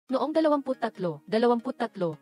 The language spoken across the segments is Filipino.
Noong 23,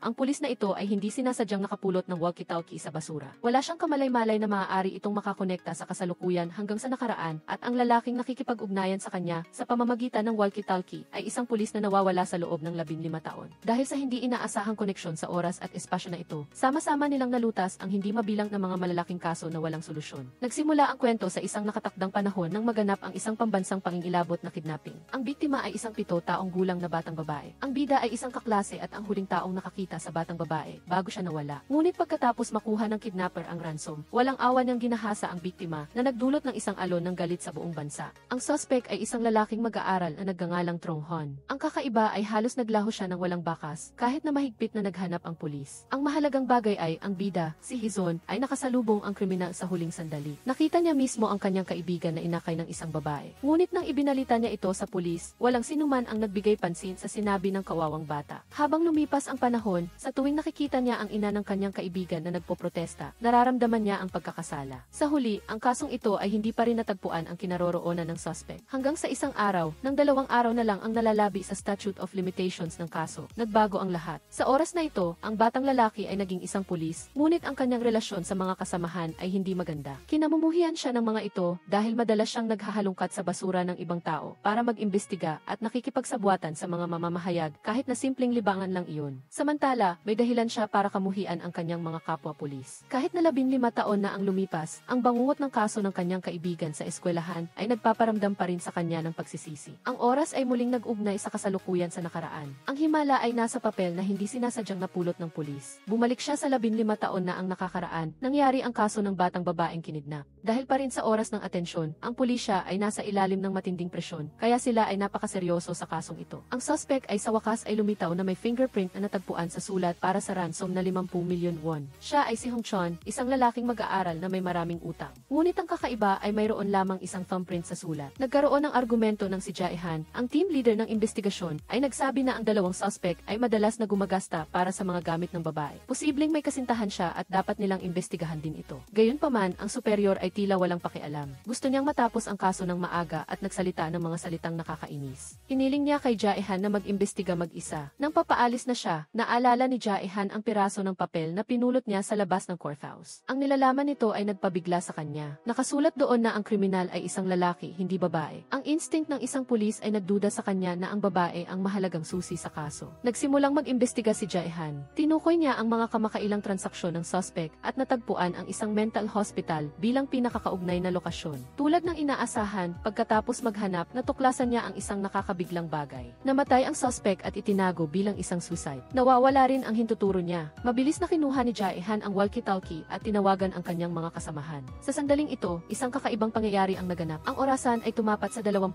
ang pulis na ito ay hindi sinasadyang nakapulot ng walkie-talkie sa basura. Wala siyang kamalay-malay na maaari itong makakonekta sa kasalukuyan hanggang sa nakaraan at ang lalaking nakikipag-ugnayan sa kanya sa pamamagitan ng walkie-talkie ay isang pulis na nawawala sa loob ng 15 taon. Dahil sa hindi inaasahang koneksyon sa oras at espasyo na ito, sama-sama nilang nalutas ang hindi mabilang na mga malalaking kaso na walang solusyon. Nagsimula ang kwento sa isang nakatakdang panahon nang maganap ang isang pambansang pangingilabot na kidnapping. Ang biktima ay isang 7 taong gulang na batang babae. Ang bida ay isang kaklase at ang huling taong nakakita sa batang babae bago siya nawala. Ngunit pagkatapos makuha ng kidnapper ang ransom, walang awa niyang ginahasa ang biktima na nagdulot ng isang alon ng galit sa buong bansa. Ang suspect ay isang lalaking mag-aaral na nagngangalang Trong Hon. Ang kakaiba ay halos naglaho siya ng walang bakas kahit na mahigpit na naghanap ang pulis. Ang mahalagang bagay ay ang bida, si Hizon, ay nakasalubong ang kriminal sa huling sandali. Nakita niya mismo ang kanyang kaibigan na inakay ng isang babae. Ngunit nang ibinalita niya ito sa pulis, walang sinuman ang nagbigay pansin sa sinabi ng kawawang bata. Habang lumipas ang panahon, sa tuwing nakikita niya ang ina ng kanyang kaibigan na nagpoprotesta, nararamdaman niya ang pagkakasala. Sa huli, ang kasong ito ay hindi pa rin natagpuan ang kinaroroonan ng suspect. Hanggang sa isang araw, nang 2 araw na lang ang nalalabi sa statute of limitations ng kaso, nagbago ang lahat. Sa oras na ito, ang batang lalaki ay naging isang pulis, ngunit ang kanyang relasyon sa mga kasamahan ay hindi maganda. Kinamumuhian siya ng mga ito dahil madalas siyang naghahalungkat sa basura ng ibang tao para mag-imbestiga at nakikipagsabwatan sa mga mamamahayag kahit na simpleng libangan lang iyon. Samantala, may dahilan siya para kamuhian ang kanyang mga kapwa-pulis. Kahit na 15 taon na ang lumipas, ang bangungot ng kaso ng kanyang kaibigan sa eskwelahan ay nagpaparamdam pa rin sa kanya ng pagsisisi. Ang oras ay muling nag-ugnay sa kasalukuyan sa nakaraan. Ang himala ay nasa papel na hindi sinasadyang napulot ng pulis. Bumalik siya sa 15 taon na ang nakakaraan, nangyari ang kaso ng batang babaeng kinidnap. Dahil pa rin sa oras ng atensyon, ang pulisya ay nasa ilalim ng matinding presyon, kaya sila ay napakaseryoso sa kasong ito. Ang suspect ay sa wakas ay lumitaw na may fingerprint na natagpuan sa sulat para sa ransom na 50 milyon won. Siya ay si Hong Chon, isang lalaking mag-aaral na may maraming utang. Ngunit ang kakaiba ay mayroon lamang isang thumbprint sa sulat. Nagkaroon ng argumento ng si Jae-han, ang team leader ng investigasyon, ay nagsabi na ang dalawang suspect ay madalas na gumagasta para sa mga gamit ng babae. Posibleng may kasintahan siya at dapat nilang imbestigahan din ito. Gayunpaman, ang superior ay tila walang pakialam. Gusto niyang matapos ang kaso ng maaga at nagsalita ng mga salitang nakakainis. Hiniling niya kay Jae-han na mag-imbestiga mag-isa. Nang papaalis na siya, naalala ni Jae-han ang piraso ng papel na pinulot niya sa labas ng courthouse. Ang nilalaman nito ay nagpabigla sa kanya. Nakasulat doon na ang kriminal ay isang lalaki, hindi babae. Ang instinct ng isang pulis ay nagduda sa kanya na ang babae ang mahalagang susi sa kaso. Nagsimulang mag-imbestiga si Jae-han. Tinukoy niya ang mga kamakailang transaksyon ng suspect at natagpuan ang isang mental hospital bilang pinakakaugnay na lokasyon. Tulad ng inaasahan, pagkatapos maghanap, natuklasan niya ang isang nakakabiglang bagay. Namatay ang suspect at itinago bilang isang suicide. Nawawala rin ang hintuturo niya. Mabilis na kinuha ni Jae-han ang walkie-talkie at tinawagan ang kanyang mga kasamahan. Sa sandaling ito, isang kakaibang pangyayari ang naganap. Ang orasan ay tumapat sa 23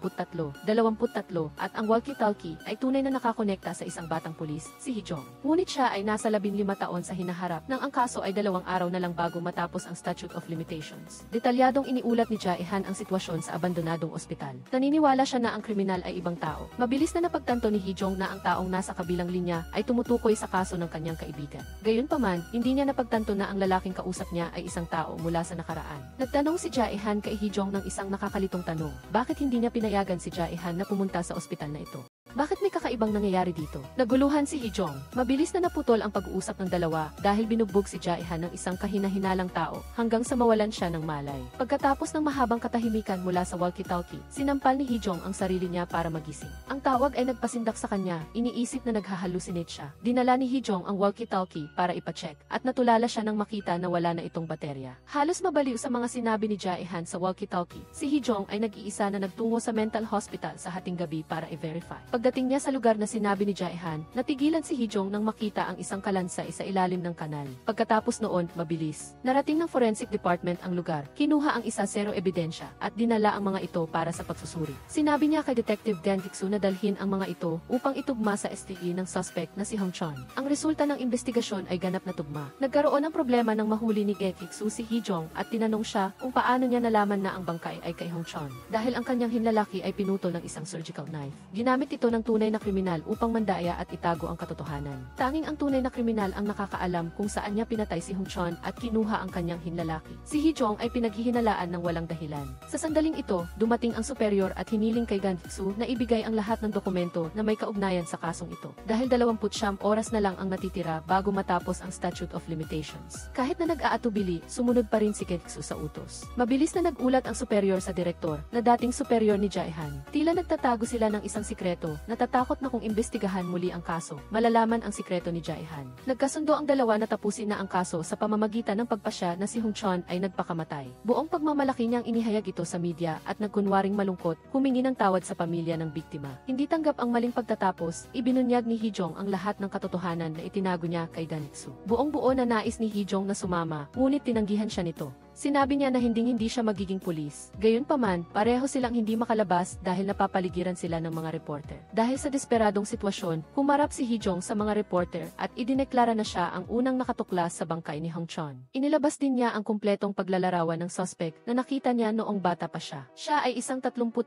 at ang walkie-talkie ay tunay na nakakonekta sa isang batang pulis, si Hee-jong. Ngunit siya ay nasa 15 taon sa hinaharap nang ang kaso ay 2 araw na lang bago matapos ang statute of limitations. Detalyadong iniulat ni Jae-han ang sitwasyon sa abandonadong ospital. Naniniwala siya na ang kriminal ay ibang tao. Mabilis na napagtanto ni Hee-jong na ang taong nasa kabilang linya ay tumutukoy sa kaso ng kanyang kaibigan. Gayunpaman, hindi niya napagtanto na ang lalaking kausap niya ay isang tao mula sa nakaraan. Nagtanong si Jae-han kay Hee-jong ng isang nakakalitong tanong. Bakit hindi niya pinayagan si Jae-han na pumunta sa ospital na ito? Bakit may kakaibang nangyayari dito? Naguluhan si Hee-jong. Mabilis na naputol ang pag-uusap ng dalawa dahil binugbog si Jae-han ng isang kahina-hinalang tao hanggang sa mawalan siya ng malay. Pagkatapos ng mahabang katahimikan mula sa walkie-talkie, sinampal ni Hee-jong ang sarili niya para magising. Ang tawag ay nagpasindak sa kanya, iniisip na naghahalusinate siya. Dinala ni Hee-jong ang walkie-talkie para ipacheck at natulala siya nang makita na wala na itong baterya. Halos mabaliw sa mga sinabi ni Jae-han sa walkie-talkie, si Hee-jong ay nag-iisa na nagtungo sa mental hospital sa hating gabi para i-verify. Pagdating niya sa lugar na sinabi ni Jae-han, natigilan si Hee-jong nang makita ang isang kalansay sa ilalim ng kanal. Pagkatapos noon, mabilis. Narating ng forensic department ang lugar, kinuha ang isa zero ebidensya, at dinala ang mga ito para sa pagsusuri. Sinabi niya kay Detective Dan Dixu na dalhin ang mga ito upang itugma sa STE ng suspect na si Hong Chon. Ang resulta ng investigasyon ay ganap na tugma. Nagkaroon ng problema nang mahuli ni Dixu si Hee-jong at tinanong siya kung paano niya nalaman na ang bangkay ay kay Hong Chon. Dahil ang kanyang hinlalaki ay pinutol ng isang surgical knife. Ginamit ito ito ng tunay na kriminal upang mandaya at itago ang katotohanan. Tanging ang tunay na kriminal ang nakakaalam kung saan niya pinatay si Hong Chon at kinuha ang kanyang hinlalaki. Si Hee Jong ay pinaghihinalaan ng walang dahilan. Sa sandaling ito, dumating ang superior at hiniling kay Gan Hee-soo na ibigay ang lahat ng dokumento na may kaugnayan sa kasong ito. Dahil 29 oras na lang ang natitira bago matapos ang statute of limitations. Kahit na nag-aatubili, sumunod pa rin si Gan Hee-soo sa utos. Mabilis na nagulat ang superior sa direktor na dating superior ni Jae-han. Tila nagtatago sila ng isang sikreto, natatakot na kung imbestigahan muli ang kaso, malalaman ang sikreto ni Jae-han. Nagkasundo ang dalawa na tapusin na ang kaso sa pamamagitan ng pagpasya na si Hong Chon ay nagpakamatay. Buong pagmamalaki niyang inihayag ito sa media at nagkunwaring malungkot, humingi ng tawad sa pamilya ng biktima. Hindi tanggap ang maling pagtatapos, ibinunyag ni Hee Jong ang lahat ng katotohanan na itinago niya kay Gan Hee-soo. Buong-buo na nais ni Hee Jong na sumama, ngunit tinanggihan siya nito. Sinabi niya na hindi siya magiging pulis. Gayunpaman, pareho silang hindi makalabas dahil napapaligiran sila ng mga reporter. Dahil sa desperadong sitwasyon, humarap si Hee Jong sa mga reporter at idineklara na siya ang unang nakatuklas sa bangkay ni Hong Chon. Inilabas din niya ang kumpletong paglalarawan ng suspect na nakita niya noong bata pa siya. Siya ay isang 35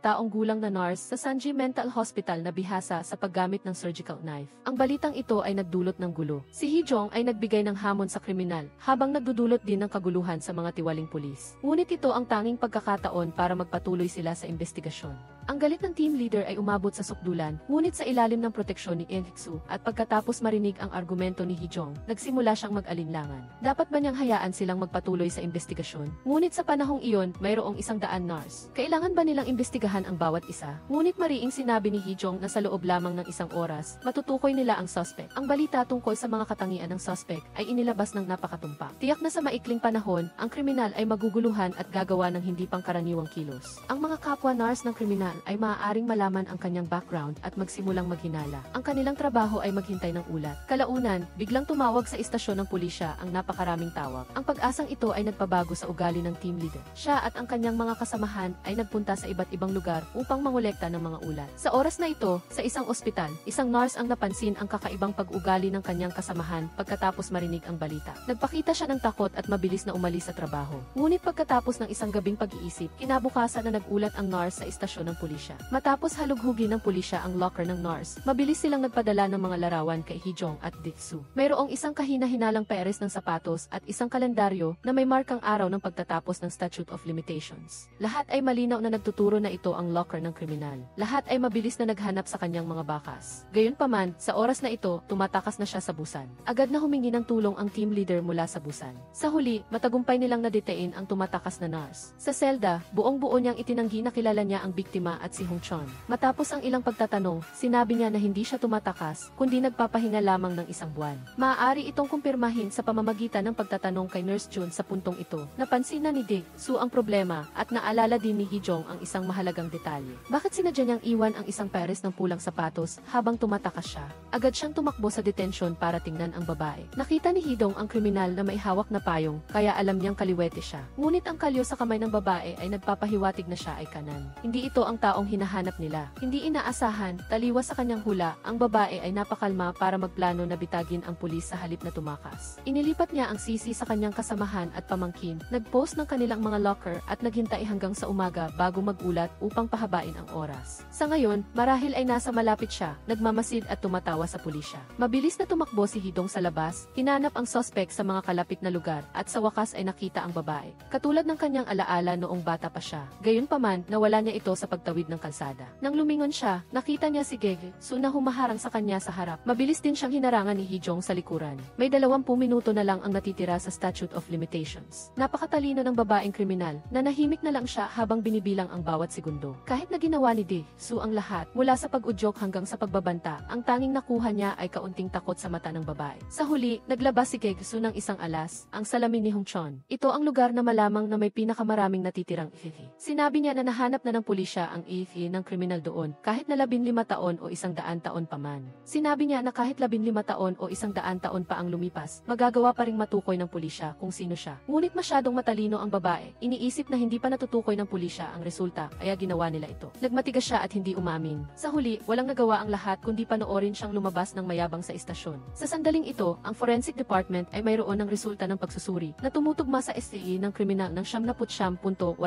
taong gulang na nurse sa Sanji Mental Hospital na bihasa sa paggamit ng surgical knife. Ang balitang ito ay nagdulot ng gulo. Si Hee Jong ay nagbigay ng hamon sa kriminal habang nagdudulot din ng kaguluhan sa mga tiwaling pulis. Ngunit ito ang tanging pagkakataon para magpatuloy sila sa investigasyon. Ang galit ng team leader ay umabot sa sukdulan, ngunit sa ilalim ng proteksyon ni Gan Hee-soo at pagkatapos marinig ang argumento ni Hee Jong, nagsimula siyang mag-alinlangan. Dapat ba niyang hayaan silang magpatuloy sa investigasyon? Ngunit sa panahong iyon, mayroong 100 nurse. Kailangan ba nilang imbestigahan ang bawat isa? Ngunit mariing sinabi ni Hee Jong na sa loob lamang ng 1 oras, matutukoy nila ang suspect. Ang balita tungkol sa mga katangian ng suspect ay inilabas ng napakatumpak. Tiyak na sa maikling panahon, ang kriminal ay maguguluhan at gagawa ng hindi pangkaraniwang kilos. Ang mga kapwa nurse ng kriminal ay maaaring malaman ang kanyang background at magsimulang maghinala. Ang kanilang trabaho ay maghintay ng ulat. Kalaunan, biglang tumawag sa istasyon ng pulisya ang napakaraming tawag. Ang pag-asang ito ay nagpabago sa ugali ng team leader. Siya at ang kanyang mga kasamahan ay nagpunta sa iba't ibang lugar upang mangolekta ng mga ulat. Sa oras na ito, sa isang ospital, isang nurse ang napansin ang kakaibang pag-ugali ng kanyang kasamahan pagkatapos marinig ang balita. Nagpakita siya ng takot at mabilis na umalis sa trabaho. Ngunit pagkatapos ng isang gabing pag-iisip, kinabukasan na nagulat ang nurse sa istasyon ng pulisya. Matapos halughugin ng pulisya ang locker ng nurse, mabilis silang nagpadala ng mga larawan kay Hee Jong at Gan Hee-soo. Mayroong isang kahina-hinalang peres ng sapatos at isang kalendaryo na may markang araw ng pagtatapos ng statute of limitations. Lahat ay malinaw na nagtuturo na ito ang locker ng kriminal. Lahat ay mabilis na naghanap sa kanyang mga bakas. Gayunpaman, sa oras na ito, tumatakas na siya sa busan. Agad na humingi ng tulong ang team leader mula sa busan. Sa huli, matagumpay nilang nadetain ang tumatakas na nurse. Sa selda, buong-buo niyang itinanggi na kilala niya ang biktima at si Hong Chon. Matapos ang ilang pagtatanong, sinabi niya na hindi siya tumatakas, kundi nagpapahinga lamang ng 1 buwan. Maaari itong kumpirmahin sa pamamagitan ng pagtatanong kay Nurse Jun sa puntong ito. Napansin na ni Gan Hee-soo ang problema at naalala din ni Hee Jong ang isang mahalagang detalye. Bakit sinadya niyang iwan ang isang pares ng pulang sapatos habang tumatakas siya? Agad siyang tumakbo sa detention para tingnan ang babae. Nakita ni Hee Dong ang kriminal na may hawak na payong, kaya alam niyang kaliwete siya. Ngunit ang kalyo sa kamay ng babae ay nagpapahiwatig na siya ay kanan. Hindi ito ang taong hinahanap nila. Hindi inaasahan, taliwas sa kanyang hula, ang babae ay napakalma para magplano na bitagin ang pulis sa halip na tumakas. Inilipat niya ang sisi sa kanyang kasamahan at pamangkin, nagpost ng kanilang mga locker at naghintay hanggang sa umaga bago magulat upang pahabain ang oras. Sa ngayon, marahil ay nasa malapit siya, nagmamasid at tumatawa sa pulisya. Mabilis na tumakbo si Hee Dong sa labas, hinanap ang suspect sa mga kalapit na lugar at sa wakas ay nakita ang babae. Katulad ng kanyang alaala noong bata pa siya. Gayunpaman, nawala niya ito sa pagtawid ng kalsada. Nang lumingon siya, nakita niya si Gan Hee-soo na humaharang sa kanya sa harap. Mabilis din siyang hinarangan ni Hee Jong sa likuran. May 20 minuto na lang ang natitira sa statute of limitations. Napakatalino ng babaeng kriminal, nanahimik na lang siya habang binibilang ang bawat segundo. Kahit na ginawa ni Gan Hee-soo ang lahat, mula sa pag-udyok hanggang sa pagbabanta, ang tanging nakuha niya ay kaunting takot sa mata ng babae. Sa huli, naglabas si Gan Hee-soo ng isang alas, ang salamin ni Hong Chon. Ito ang lugar na malamang na may pinakamaraming natitirang ihi. Sinabi niya na nahanap na ng pulisya ang ihi ng kriminal doon, kahit na 15 taon o 100 taon pa man. Sinabi niya na kahit 15 taon o 100 taon pa ang lumipas, magagawa pa ring matukoy ng pulisya kung sino siya. Ngunit masyadong matalino ang babae, iniisip na hindi pa natutukoy ng pulisya ang resulta, kaya ginawa nila ito. Nagmatigas siya at hindi umamin. Sa huli, walang nagawa ang lahat kundi panoorin siyang lumabas ng mayabang sa istasyon. Sa sandaling ito, ang forensic department ay mayroon ng resulta ng pagsusuri na tumutugma sa STE ng kriminal ng 79.8%.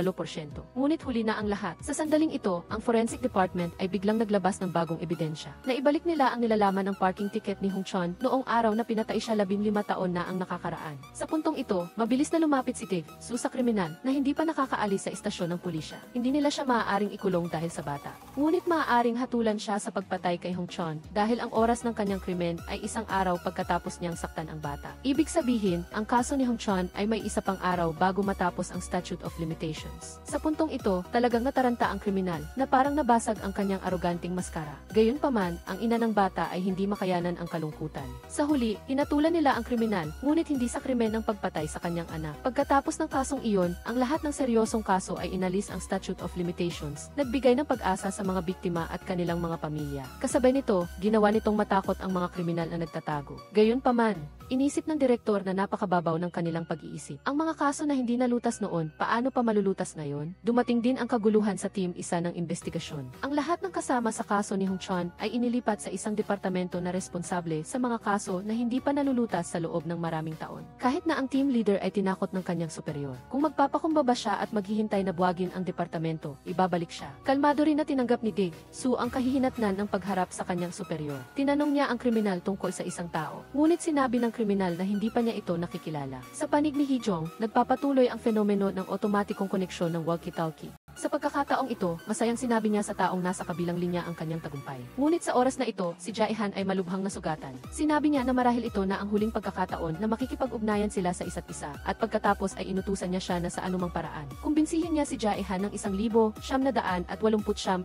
Ngunit huli na ang lahat. Sa sandaling ito, ito, ang forensic department ay biglang naglabas ng bagong ebidensya. Naibalik nila ang nilalaman ng parking ticket ni Hong Chon noong araw na pinatay siya 15 taon na ang nakakaraan. Sa puntong ito, mabilis na lumapit si Tig Su sa kriminal na hindi pa nakakaalis sa istasyon ng pulisya. Hindi nila siya maaaring ikulong dahil sa bata. Ngunit maaaring hatulan siya sa pagpatay kay Hong Chon dahil ang oras ng kanyang krimen ay isang araw pagkatapos niyang saktan ang bata. Ibig sabihin, ang kaso ni Hong Chon ay may isa pang araw bago matapos ang statute of limitations. Sa puntong ito, talagang nataranta ang kriminal na parang nabasag ang kanyang aroganting maskara. Gayunpaman, ang ina ng bata ay hindi makayanan ang kalungkutan. Sa huli, hinatulan nila ang kriminal, ngunit hindi sa krimen ng pagpatay sa kanyang anak. Pagkatapos ng kasong iyon, ang lahat ng seryosong kaso ay inalis ang statute of limitations, nagbigay ng pag-asa sa mga biktima at kanilang mga pamilya. Kasabay nito, ginawa nitong matakot ang mga kriminal na nagtatago. Gayunpaman, inisip ng direktor na napakababaw ng kanilang pag-iisip. Ang mga kaso na hindi nalutas noon, paano pa malulutas ngayon? Dumating din ang kaguluhan sa team isa ng investigasyon. Ang lahat ng kasama sa kaso ni Hong Chon ay inilipat sa isang departamento na responsable sa mga kaso na hindi pa nalulutas sa loob ng maraming taon. Kahit na ang team leader ay tinakot ng kanyang superior. Kung magpapakumbaba siya at maghihintay na buwagin ang departamento, ibabalik siya. Kalmado rin na tinanggap ni Tig Su ang kahihinatnan ng pagharap sa kanyang superior. Tinanong niya ang kriminal tungkol sa isang tao. Ngunit sinabi ng kriminal na hindi pa niya ito nakikilala. Sa panig ni Hee-jong, nagpapatuloy ang fenomeno ng otomatikong koneksyon ng walkie-talkie. Sa pagkakataong ito, masayang sinabi niya sa taong nasa kabilang linya ang kanyang tagumpay. Ngunit sa oras na ito, si Jae-han ay malubhang nasugatan. Sinabi niya na marahil ito na ang huling pagkakataon na makikipag-ugnayan sila sa isa't isa, at pagkatapos ay inutusan niya siya na sa anumang paraan. Kumbinsihin niya si Jae-han ng 1,989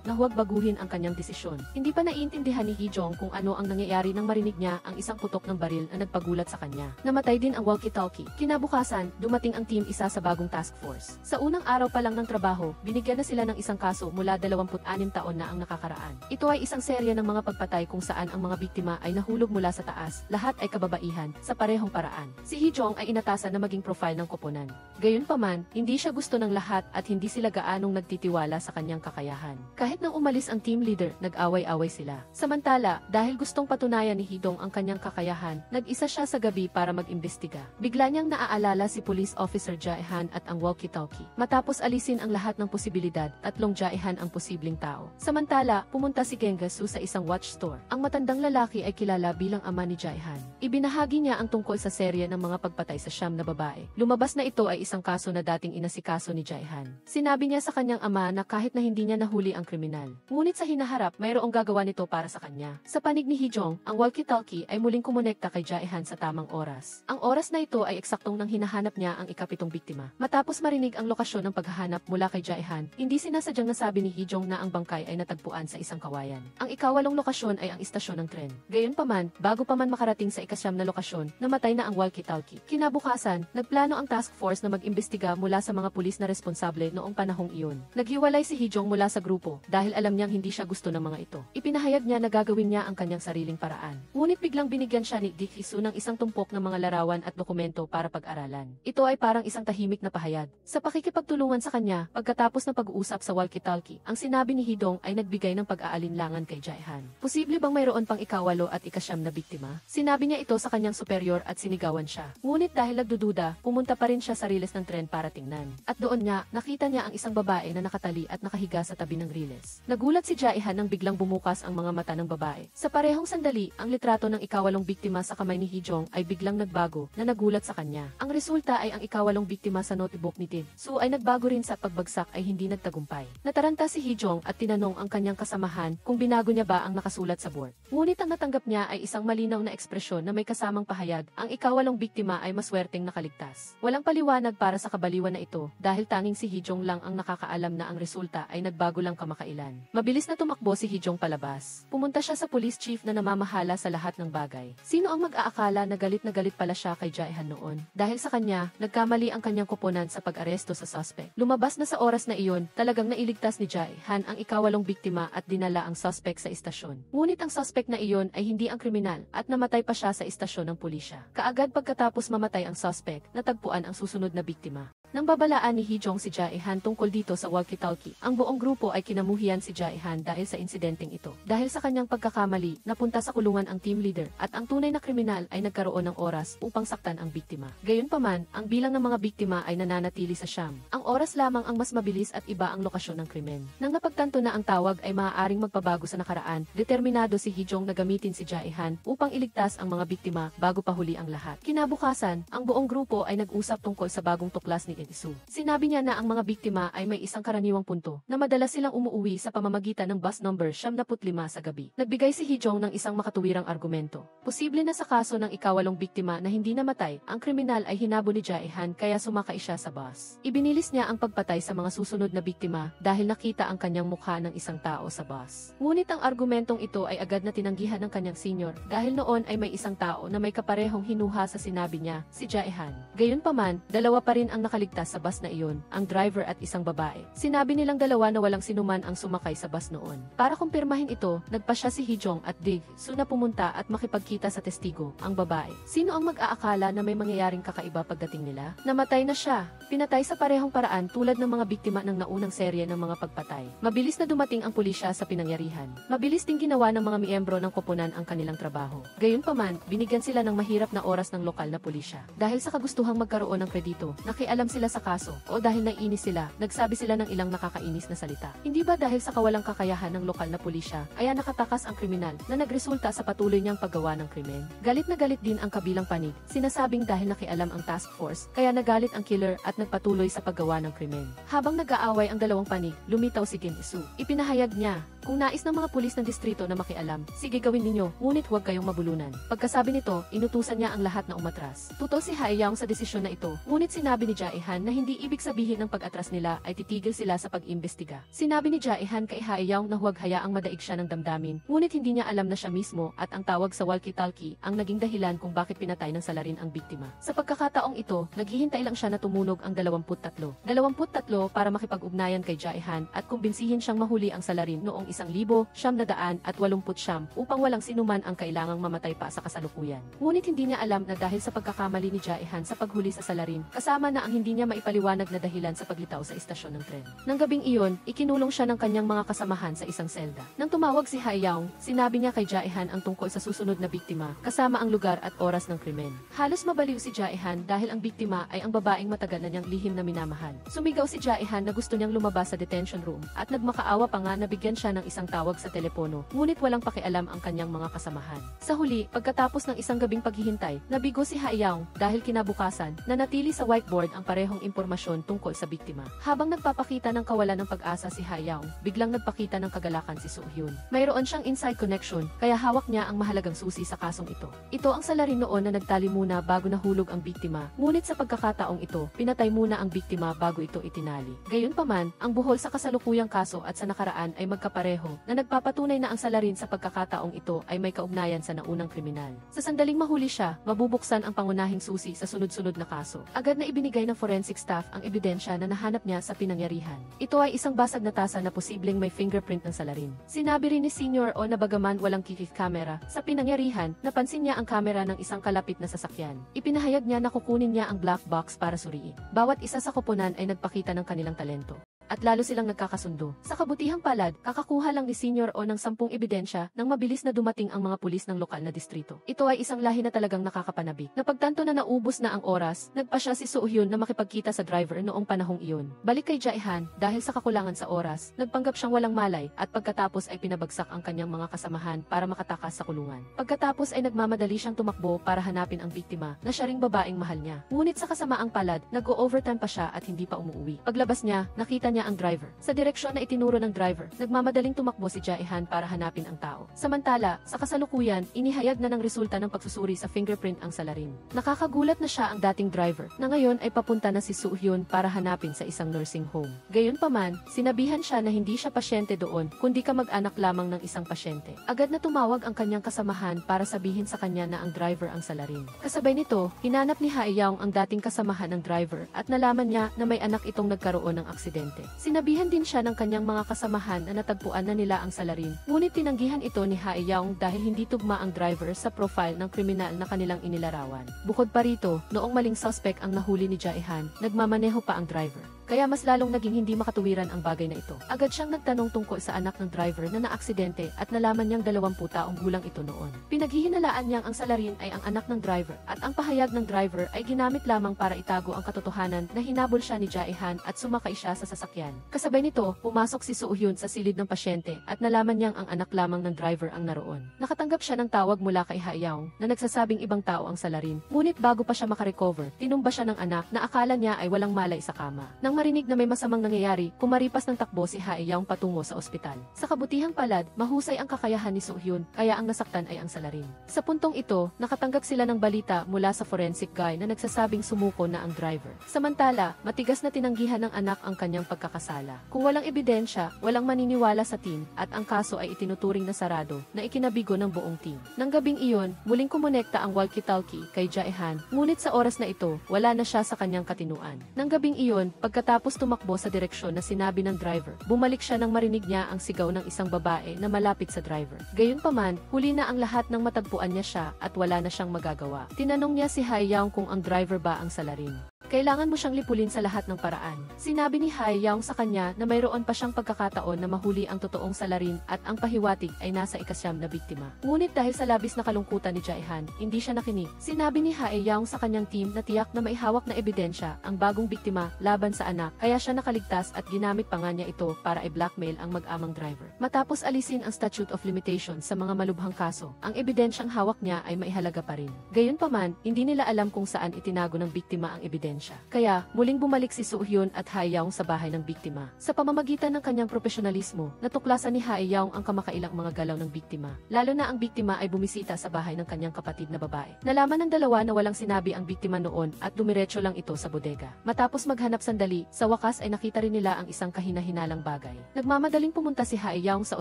na huwag baguhin ang kanyang desisyon. Hindi pa naiintindihan ni Hee-jong kung ano ang nangyayari nang marinig niya ang isang putok ng baril na nagpagulat sa kanya. Namatay din ang walkie-talkie. Kinabukasan, dumating ang team isa sa bagong task force. Sa unang araw pa lang ng trabaho, binigyan na sila ng isang kaso mula 26 taon na ang nakakaraan. Ito ay isang serya ng mga pagpatay kung saan ang mga biktima ay nahulog mula sa taas, lahat ay kababaihan, sa parehong paraan. Si Hee-jong ay inatasan na maging profile ng koponan. Gayunpaman, hindi siya gusto ng lahat at hindi sila gaanong nagtitiwala sa kanyang kakayahan. Kahit nang umalis ang team leader, nag-away-away sila. Samantala, dahil gustong patunayan ni Hee-dong ang kanyang kakayahan, nag-isa siya sa gabi para mag-imbestiga. Bigla niyang naaalala si Police Officer Jae-han at ang walkie-talkie. Matapos alisin ang lahat ng posibilidad, tatlong Jae-han ang posibleng tao. Samantala, pumunta si Gengasu sa isang watch store. Ang matandang lalaki ay kilala bilang ama ni Jae-han. Ibinahagi niya ang tungkol sa serye ng mga pagpatay sa siyam na babae. Lumabas na ito ay isang kaso na dating inasikaso ni Jae-han. Sinabi niya sa kanyang ama na kahit na hindi niya nahuli ang kriminal, ngunit sa hinaharap mayroong gagawa nito para sa kanya. Sa panig ni Hee-jong, ang walkie-talkie ay muling kumonekta kay Jae-han sa tamang oras. Ang oras na ito ay eksaktong nang hinahanap niya ang ikapitong biktima. Matapos marinig ang lokasyon ng paghahanap mula kay Jae-han, hindi sinasadyang nasabi ni Hee-jong na ang bangkay ay natagpuan sa isang kawayan. Ang ikawalong lokasyon ay ang istasyon ng tren. Gayunpaman, bago pa man makarating sa ikasyam na lokasyon, namatay na ang walkie-talkie. Kinabukasan, nagplano ang task force na mag-imbestiga mula sa mga pulis na responsable noong panahong iyon. Naghiwalay si Hee-jong mula sa grupo dahil alam niyang hindi siya gusto ng mga ito. Ipinahayag niya na gagawin niya ang kanyang sariling paraan. Ngunit biglang binigyan siya ni Dik Hee-soo ng isang tumpok ng mga larawan at dokumento para pag-aralan. Ito ay parang isang tahimik na pahayag. Sa pakikipagtulungan sa kanya, pagkatapos ng pag-uusap sa walkie-talkie, ang sinabi ni Hee-dong ay nagbigay ng pag-aalinlangan kay Jae-han. Posible bang mayroon pang ikawalo at ikasyam na biktima? Sinabi niya ito sa kanyang superior at sinigawan siya. Ngunit dahil nagdududa, pumunta pa rin siya sa riles ng tren para tingnan. At doon nga, nakita niya ang isang babae na nakatali at nakahiga sa tabi ng riles. Nagulat si Jae-han nang biglang bumukas ang mga mata ng babae. Sa parehong sandali, ang litrato ng ikawalong biktima sa kamay ni Hee-jong ay biglang nagbago na nagulat sa kanya. Ang resulta ay ang ikawalong biktima sa notebook ni Tig Su ay nagbago rin sa pagbagsak ay hindi nagtagumpay. Nataranta si Hee-jong at tinanong ang kanyang kasamahan kung binago niya ba ang nakasulat sa board. Ngunit ang natanggap niya ay isang malinaw na ekspresyon na may kasamang pahayag, ang ikawalong biktima ay maswerteng nakaligtas. Walang paliwanag para sa kabaliwan na ito dahil tanging si Hee-jong lang ang nakakaalam na ang resulta ay nagbago lang kamakailan. Mabilis na tumakbo si Hee-jong palabas. Pumunta siya sa police chief na namamahala sa lahat ng bagay. Sino ang mag-aakala na galit pala siya kay Jae-han noon? Dahil sa kanya, nagkamali ang kanyang koponan sa pag-aresto sa suspect. Lumabas na sa oras na iyon, talagang nailigtas ni Jae-han ang ikawalong biktima at dinala ang suspect sa istasyon. Ngunit ang suspect na iyon ay hindi ang kriminal at namatay pa siya sa istasyon ng pulisya. Kaagad pagkatapos mamatay ang suspect, natagpuan ang susunod na biktima. Nang babalaan ni Hee-jong si Jae-han tungkol dito sa walkie-talkie, ang buong grupo ay kinamuhian si Jae-han dahil sa insidenteng ito. Dahil sa kanyang pagkakamali, napunta sa kulungan ang team leader at ang tunay na kriminal ay nagkaroon ng oras upang saktan ang biktima. Gayunpaman, ang bilang ng mga biktima ay nananatili sa siyam. Ang oras lamang ang mas mabilis at iba ang lokasyon ng krimen. Nang napagtanto na ang tawag ay maaaring magpabago sa nakaraan, determinado si Hee-jong na gamitin si Jae-han upang iligtas ang mga biktima bago pahuli ang lahat. Kinabukasan, ang buong grupo ay nag-usap tungkol sa bagong tuklas ni In-soo. Sinabi niya na ang mga biktima ay may isang karaniwang punto na madalas silang umuuwi sa pamamagitan ng bus number 75 sa gabi. Nagbigay si Hee-jong ng isang makatuwirang argumento. Posible na sa kaso ng ikawalong biktima na hindi namatay, ang kriminal ay hinabo ni Jae-han kaya sumakay siya sa bus. Ibinilis niya ang pagpatay sa mga susunod na biktima dahil nakita ang kanyang mukha ng isang tao sa bus. Ngunit ang argumentong ito ay agad na tinanggihan ng kanyang senior dahil noon ay may isang tao na may kaparehong hinuha sa sinabi niya, si Jae-han. Gayunpaman, dalawa pa rin ang nakaligtas sa bus na iyon, ang driver at isang babae. Sinabi nilang dalawa na walang sinuman ang sumakay sa bus noon. Para kumpirmahin ito, nagpasya si Hee-jong at Dig-soo na pumunta at makipagkita sa testigo, ang babae. Sino ang mag-aakala na may mangyayaring kakaiba pagdating nila? Namatay na siya. Pinatay sa parehong paraan tulad ng mga biktima ng naunang serye ng mga pagpatay. Mabilis na dumating ang pulisya sa pinangyarihan. Mabilis ding ginawa ng mga miyembro ng koponan ang kanilang trabaho. Gayunpaman, binigyan sila ng mahirap na oras ng lokal na pulisya. Dahil sa kagustuhang magkaroon ng kredito, nakialam sila sa kaso, o dahil naiinis sila, nagsabi sila ng ilang nakakainis na salita. Hindi ba dahil sa kawalang kakayahan ng lokal na pulisya, ay nakatakas ang kriminal na nagresulta sa patuloy niyang paggawa ng krimen? Galit na galit din ang kabilang panig, sinasabing dahil nakialam ang task force, kaya nagalit ang killer at nagpatuloy sa paggawa ng krimen. Habang nag-aaway ang dalawang panig, lumitaw si In-soo. Ipinahayag niya, kung nais ng mga pulis ng distrito na makialam, sige gawin ninyo, ngunit huwag kayong mabulunan. Pagkasabi nito, inutusan niya ang lahat na umatras. Tutol si Hae-young sa desisyon na ito, ngunit sinabi ni Jae-han na hindi ibig sabihin ng pag-atras nila ay titigil sila sa pag-imbestiga. Sinabi ni Jae-han kay Hae-young na huwag hayaang madaig siya ng damdamin, ngunit hindi niya alam na siya mismo at ang tawag sa walkie-talkie ang naging dahilan kung bakit pinatay ng salarin ang biktima. Sa pagkakataong ito, naghihintay lang siya na tumunog ang 23. 23 para makipag-ugnayan kay Jae-han at kumbinsihin siyang mahuli ang salarin noong 1,989 upang walang sinuman ang kailangang mamatay pa sa kasalukuyan. Ngunit hindi niya alam na dahil sa pagkakamali ni Jae-han sa paghuli sa salarin, kasama na ang hindi niya maipaliwanag na dahilan sa paglitaw sa istasyon ng tren. Nang gabing iyon, ikinulong siya ng kanyang mga kasamahan sa isang selda. Nang tumawag si Hae-young, sinabi niya kay Jae-han ang tungkol sa susunod na biktima, kasama ang lugar at oras ng krimen. Halos mabaliw si Jae-han dahil ang biktima ay ang babaeng matagal na niyang lihim na minamahal. Sumigaw si Jae-han na gusto niyang lumabas sa detention room at nagmakaawa pa nga na bigyan siya ng isang tawag sa telepono, ngunit walang pakialam ang kanyang mga kasamahan. Sa huli, pagkatapos ng isang gabing paghihintay, nabigo si Hae-young dahil kinabukasan, nanatili sa whiteboard ang parehong impormasyon tungkol sa biktima. Habang nagpapakita ng kawalan ng pag-asa si Hae-young, biglang nagpakita ng kagalakan si Soo-hyun. Mayroon siyang inside connection, kaya hawak niya ang mahalagang susi sa kasong ito. Ito ang salarin noon na nagtali muna bago nahulog ang biktima, ngunit sa pagkakataong ito, pinatay muna ang biktima bago ito itinali. Gayunpaman, ang buhol sa kasalukuyang kaso at sa nakaraan ay magkapareho na nagpapatunay na ang salarin sa pagkakataong ito ay may kaugnayan sa naunang kriminal. Sa sandaling mahuli siya, mabubuksan ang pangunahing susi sa sunod-sunod na kaso. Agad na ibinigay ng forensic staff ang ebidensya na nahanap niya sa pinangyarihan. Ito ay isang basag na tasa na posibleng may fingerprint ng salarin. Sinabi rin ni Senior O na bagaman walang kikik camera, sa pinangyarihan, napansin niya ang kamera ng isang kalapit na sasakyan. Ipinahayag niya na kukunin niya ang black box para suriin. Bawat isa sa koponan ay nagpakita ng kanilang talento. At lalo silang nagkakasundo. Sa kabutihang palad, kakakuha lang ni Senior O ng 10 ebidensya nang mabilis na dumating ang mga pulis ng lokal na distrito. Ito ay isang lahi na talagang nakakapanabik. Napagtanto na naubos na ang oras, nagpasya si Soo-hyun na makipagkita sa driver noong panahong iyon. Balik kay Jae-han, dahil sa kakulangan sa oras, nagpanggap siyang walang malay at pagkatapos ay pinabagsak ang kanyang mga kasamahan para makatakas sa kulungan. Pagkatapos ay nagmamadali siyang tumakbo para hanapin ang biktima na siya ring babaeng mahal niya. Ngunit sa kasamaang palad, nag-o-overtime pa siya at hindi pa umuwi. Paglabas niya, nakita niya ang driver. Sa direksyon na itinuro ng driver, nagmamadaling tumakbo si Jae-han para hanapin ang tao. Samantala, sa kasalukuyan, inihayag na ng resulta ng pagsusuri sa fingerprint ang salarin. Nakakagulat na siya ang dating driver, na ngayon ay papunta na si Soo-hyun para hanapin sa isang nursing home. Gayunpaman, sinabihan siya na hindi siya pasyente doon, kundi kamag-anak lamang ng isang pasyente. Agad na tumawag ang kanyang kasamahan para sabihin sa kanya na ang driver ang salarin. Kasabay nito, hinanap ni Hae-young ang dating kasamahan ng driver at nalaman niya na may anak itong nagkaroon ng aksidente. Sinabihan din siya ng kanyang mga kasamahan na natagpuan na nila ang salarin. Ngunit tinanggihan ito ni Hae Young dahil hindi tugma ang driver sa profile ng kriminal na kanilang inilarawan. Bukod pa rito, noong maling suspect ang nahuli ni Jae-han, nagmamaneho pa ang driver. Kaya mas lalong naging hindi makatuwiran ang bagay na ito. Agad siyang nagtanong tungkol sa anak ng driver na naaksidente at nalaman niyang 20 taong gulang ito noon. Pinaghihinalaan niyang ang salarin ay ang anak ng driver at ang pahayag ng driver ay ginamit lamang para itago ang katotohanan na hinabol siya ni Jae-han at sumakay siya sa sasakyan. Kasabay nito, pumasok si Soo-hyun sa silid ng pasyente at nalaman niyang ang anak lamang ng driver ang naroon. Nakatanggap siya ng tawag mula kay Hae Young na nagsasabing ibang tao ang salarin. Ngunit bago pa siya makarecover, tinumba siya ng anak na akala niya ay walang malay sa kama. Nang marinig na may masamang nangyayari, kumaripas ng takbo si Hae Young patungo sa ospital. Sa kabutihang palad, mahusay ang kakayahan ni Soo-hyun, kaya ang nasaktan ay ang salarin. Sa puntong ito, nakatanggap sila ng balita mula sa forensic guy na nagsasabing sumuko na ang driver. Samantala, matigas na tinanggihan ng anak ang kanyang pagkakasala. Kung walang ebidensya, walang maniniwala sa team, at ang kaso ay itinuturing na sarado, na ikinabigo ng buong team. Nang gabing iyon, muling kumonekta ang walkie-talkie kay Jae-han, ngunit sa oras na ito, wala na siya sa kanyang katinuan. Nang gabing iyon, pagkatapos tumakbo sa direksyon na sinabi ng driver, bumalik siya nang marinig niya ang sigaw ng isang babae na malapit sa driver. Gayunpaman, huli na ang lahat nang matagpuan niya siya at wala na siyang magagawa. Tinanong niya si Hae Young kung ang driver ba ang salarin. Kailangan mo siyang lipulin sa lahat ng paraan. Sinabi ni Hae Young sa kanya na mayroon pa siyang pagkakataon na mahuli ang totoong salarin at ang pahiwatig ay nasa ikasyam na biktima. Ngunit dahil sa labis na kalungkutan ni Jae-han, hindi siya nakinig. Sinabi ni Hae Young sa kanyang team na tiyak na maihawak na ebidensya ang bagong biktima laban sa anak, kaya siya nakaligtas at ginamit pa nga niya ito para i-blackmail ang mag-amang driver. Matapos alisin ang statute of limitations sa mga malubhang kaso, ang ebidensyang hawak niya ay maihalaga pa rin. Gayunpaman, hindi nila alam kung saan itinago ng biktima ang ebidensya. Kaya, muling bumalik si Soo-hyun at Hae Young sa bahay ng biktima. Sa pamamagitan ng kanyang profesionalismo, natuklasan ni Hae Young ang kamakailang mga galaw ng biktima. Lalo na ang biktima ay bumisita sa bahay ng kanyang kapatid na babae. Nalaman ng dalawa na walang sinabi ang biktima noon at dumiretso lang ito sa bodega. Matapos maghanap sandali, sa wakas ay nakita rin nila ang isang kahina-hinalang bagay. Nagmamadaling pumunta si Hae Young sa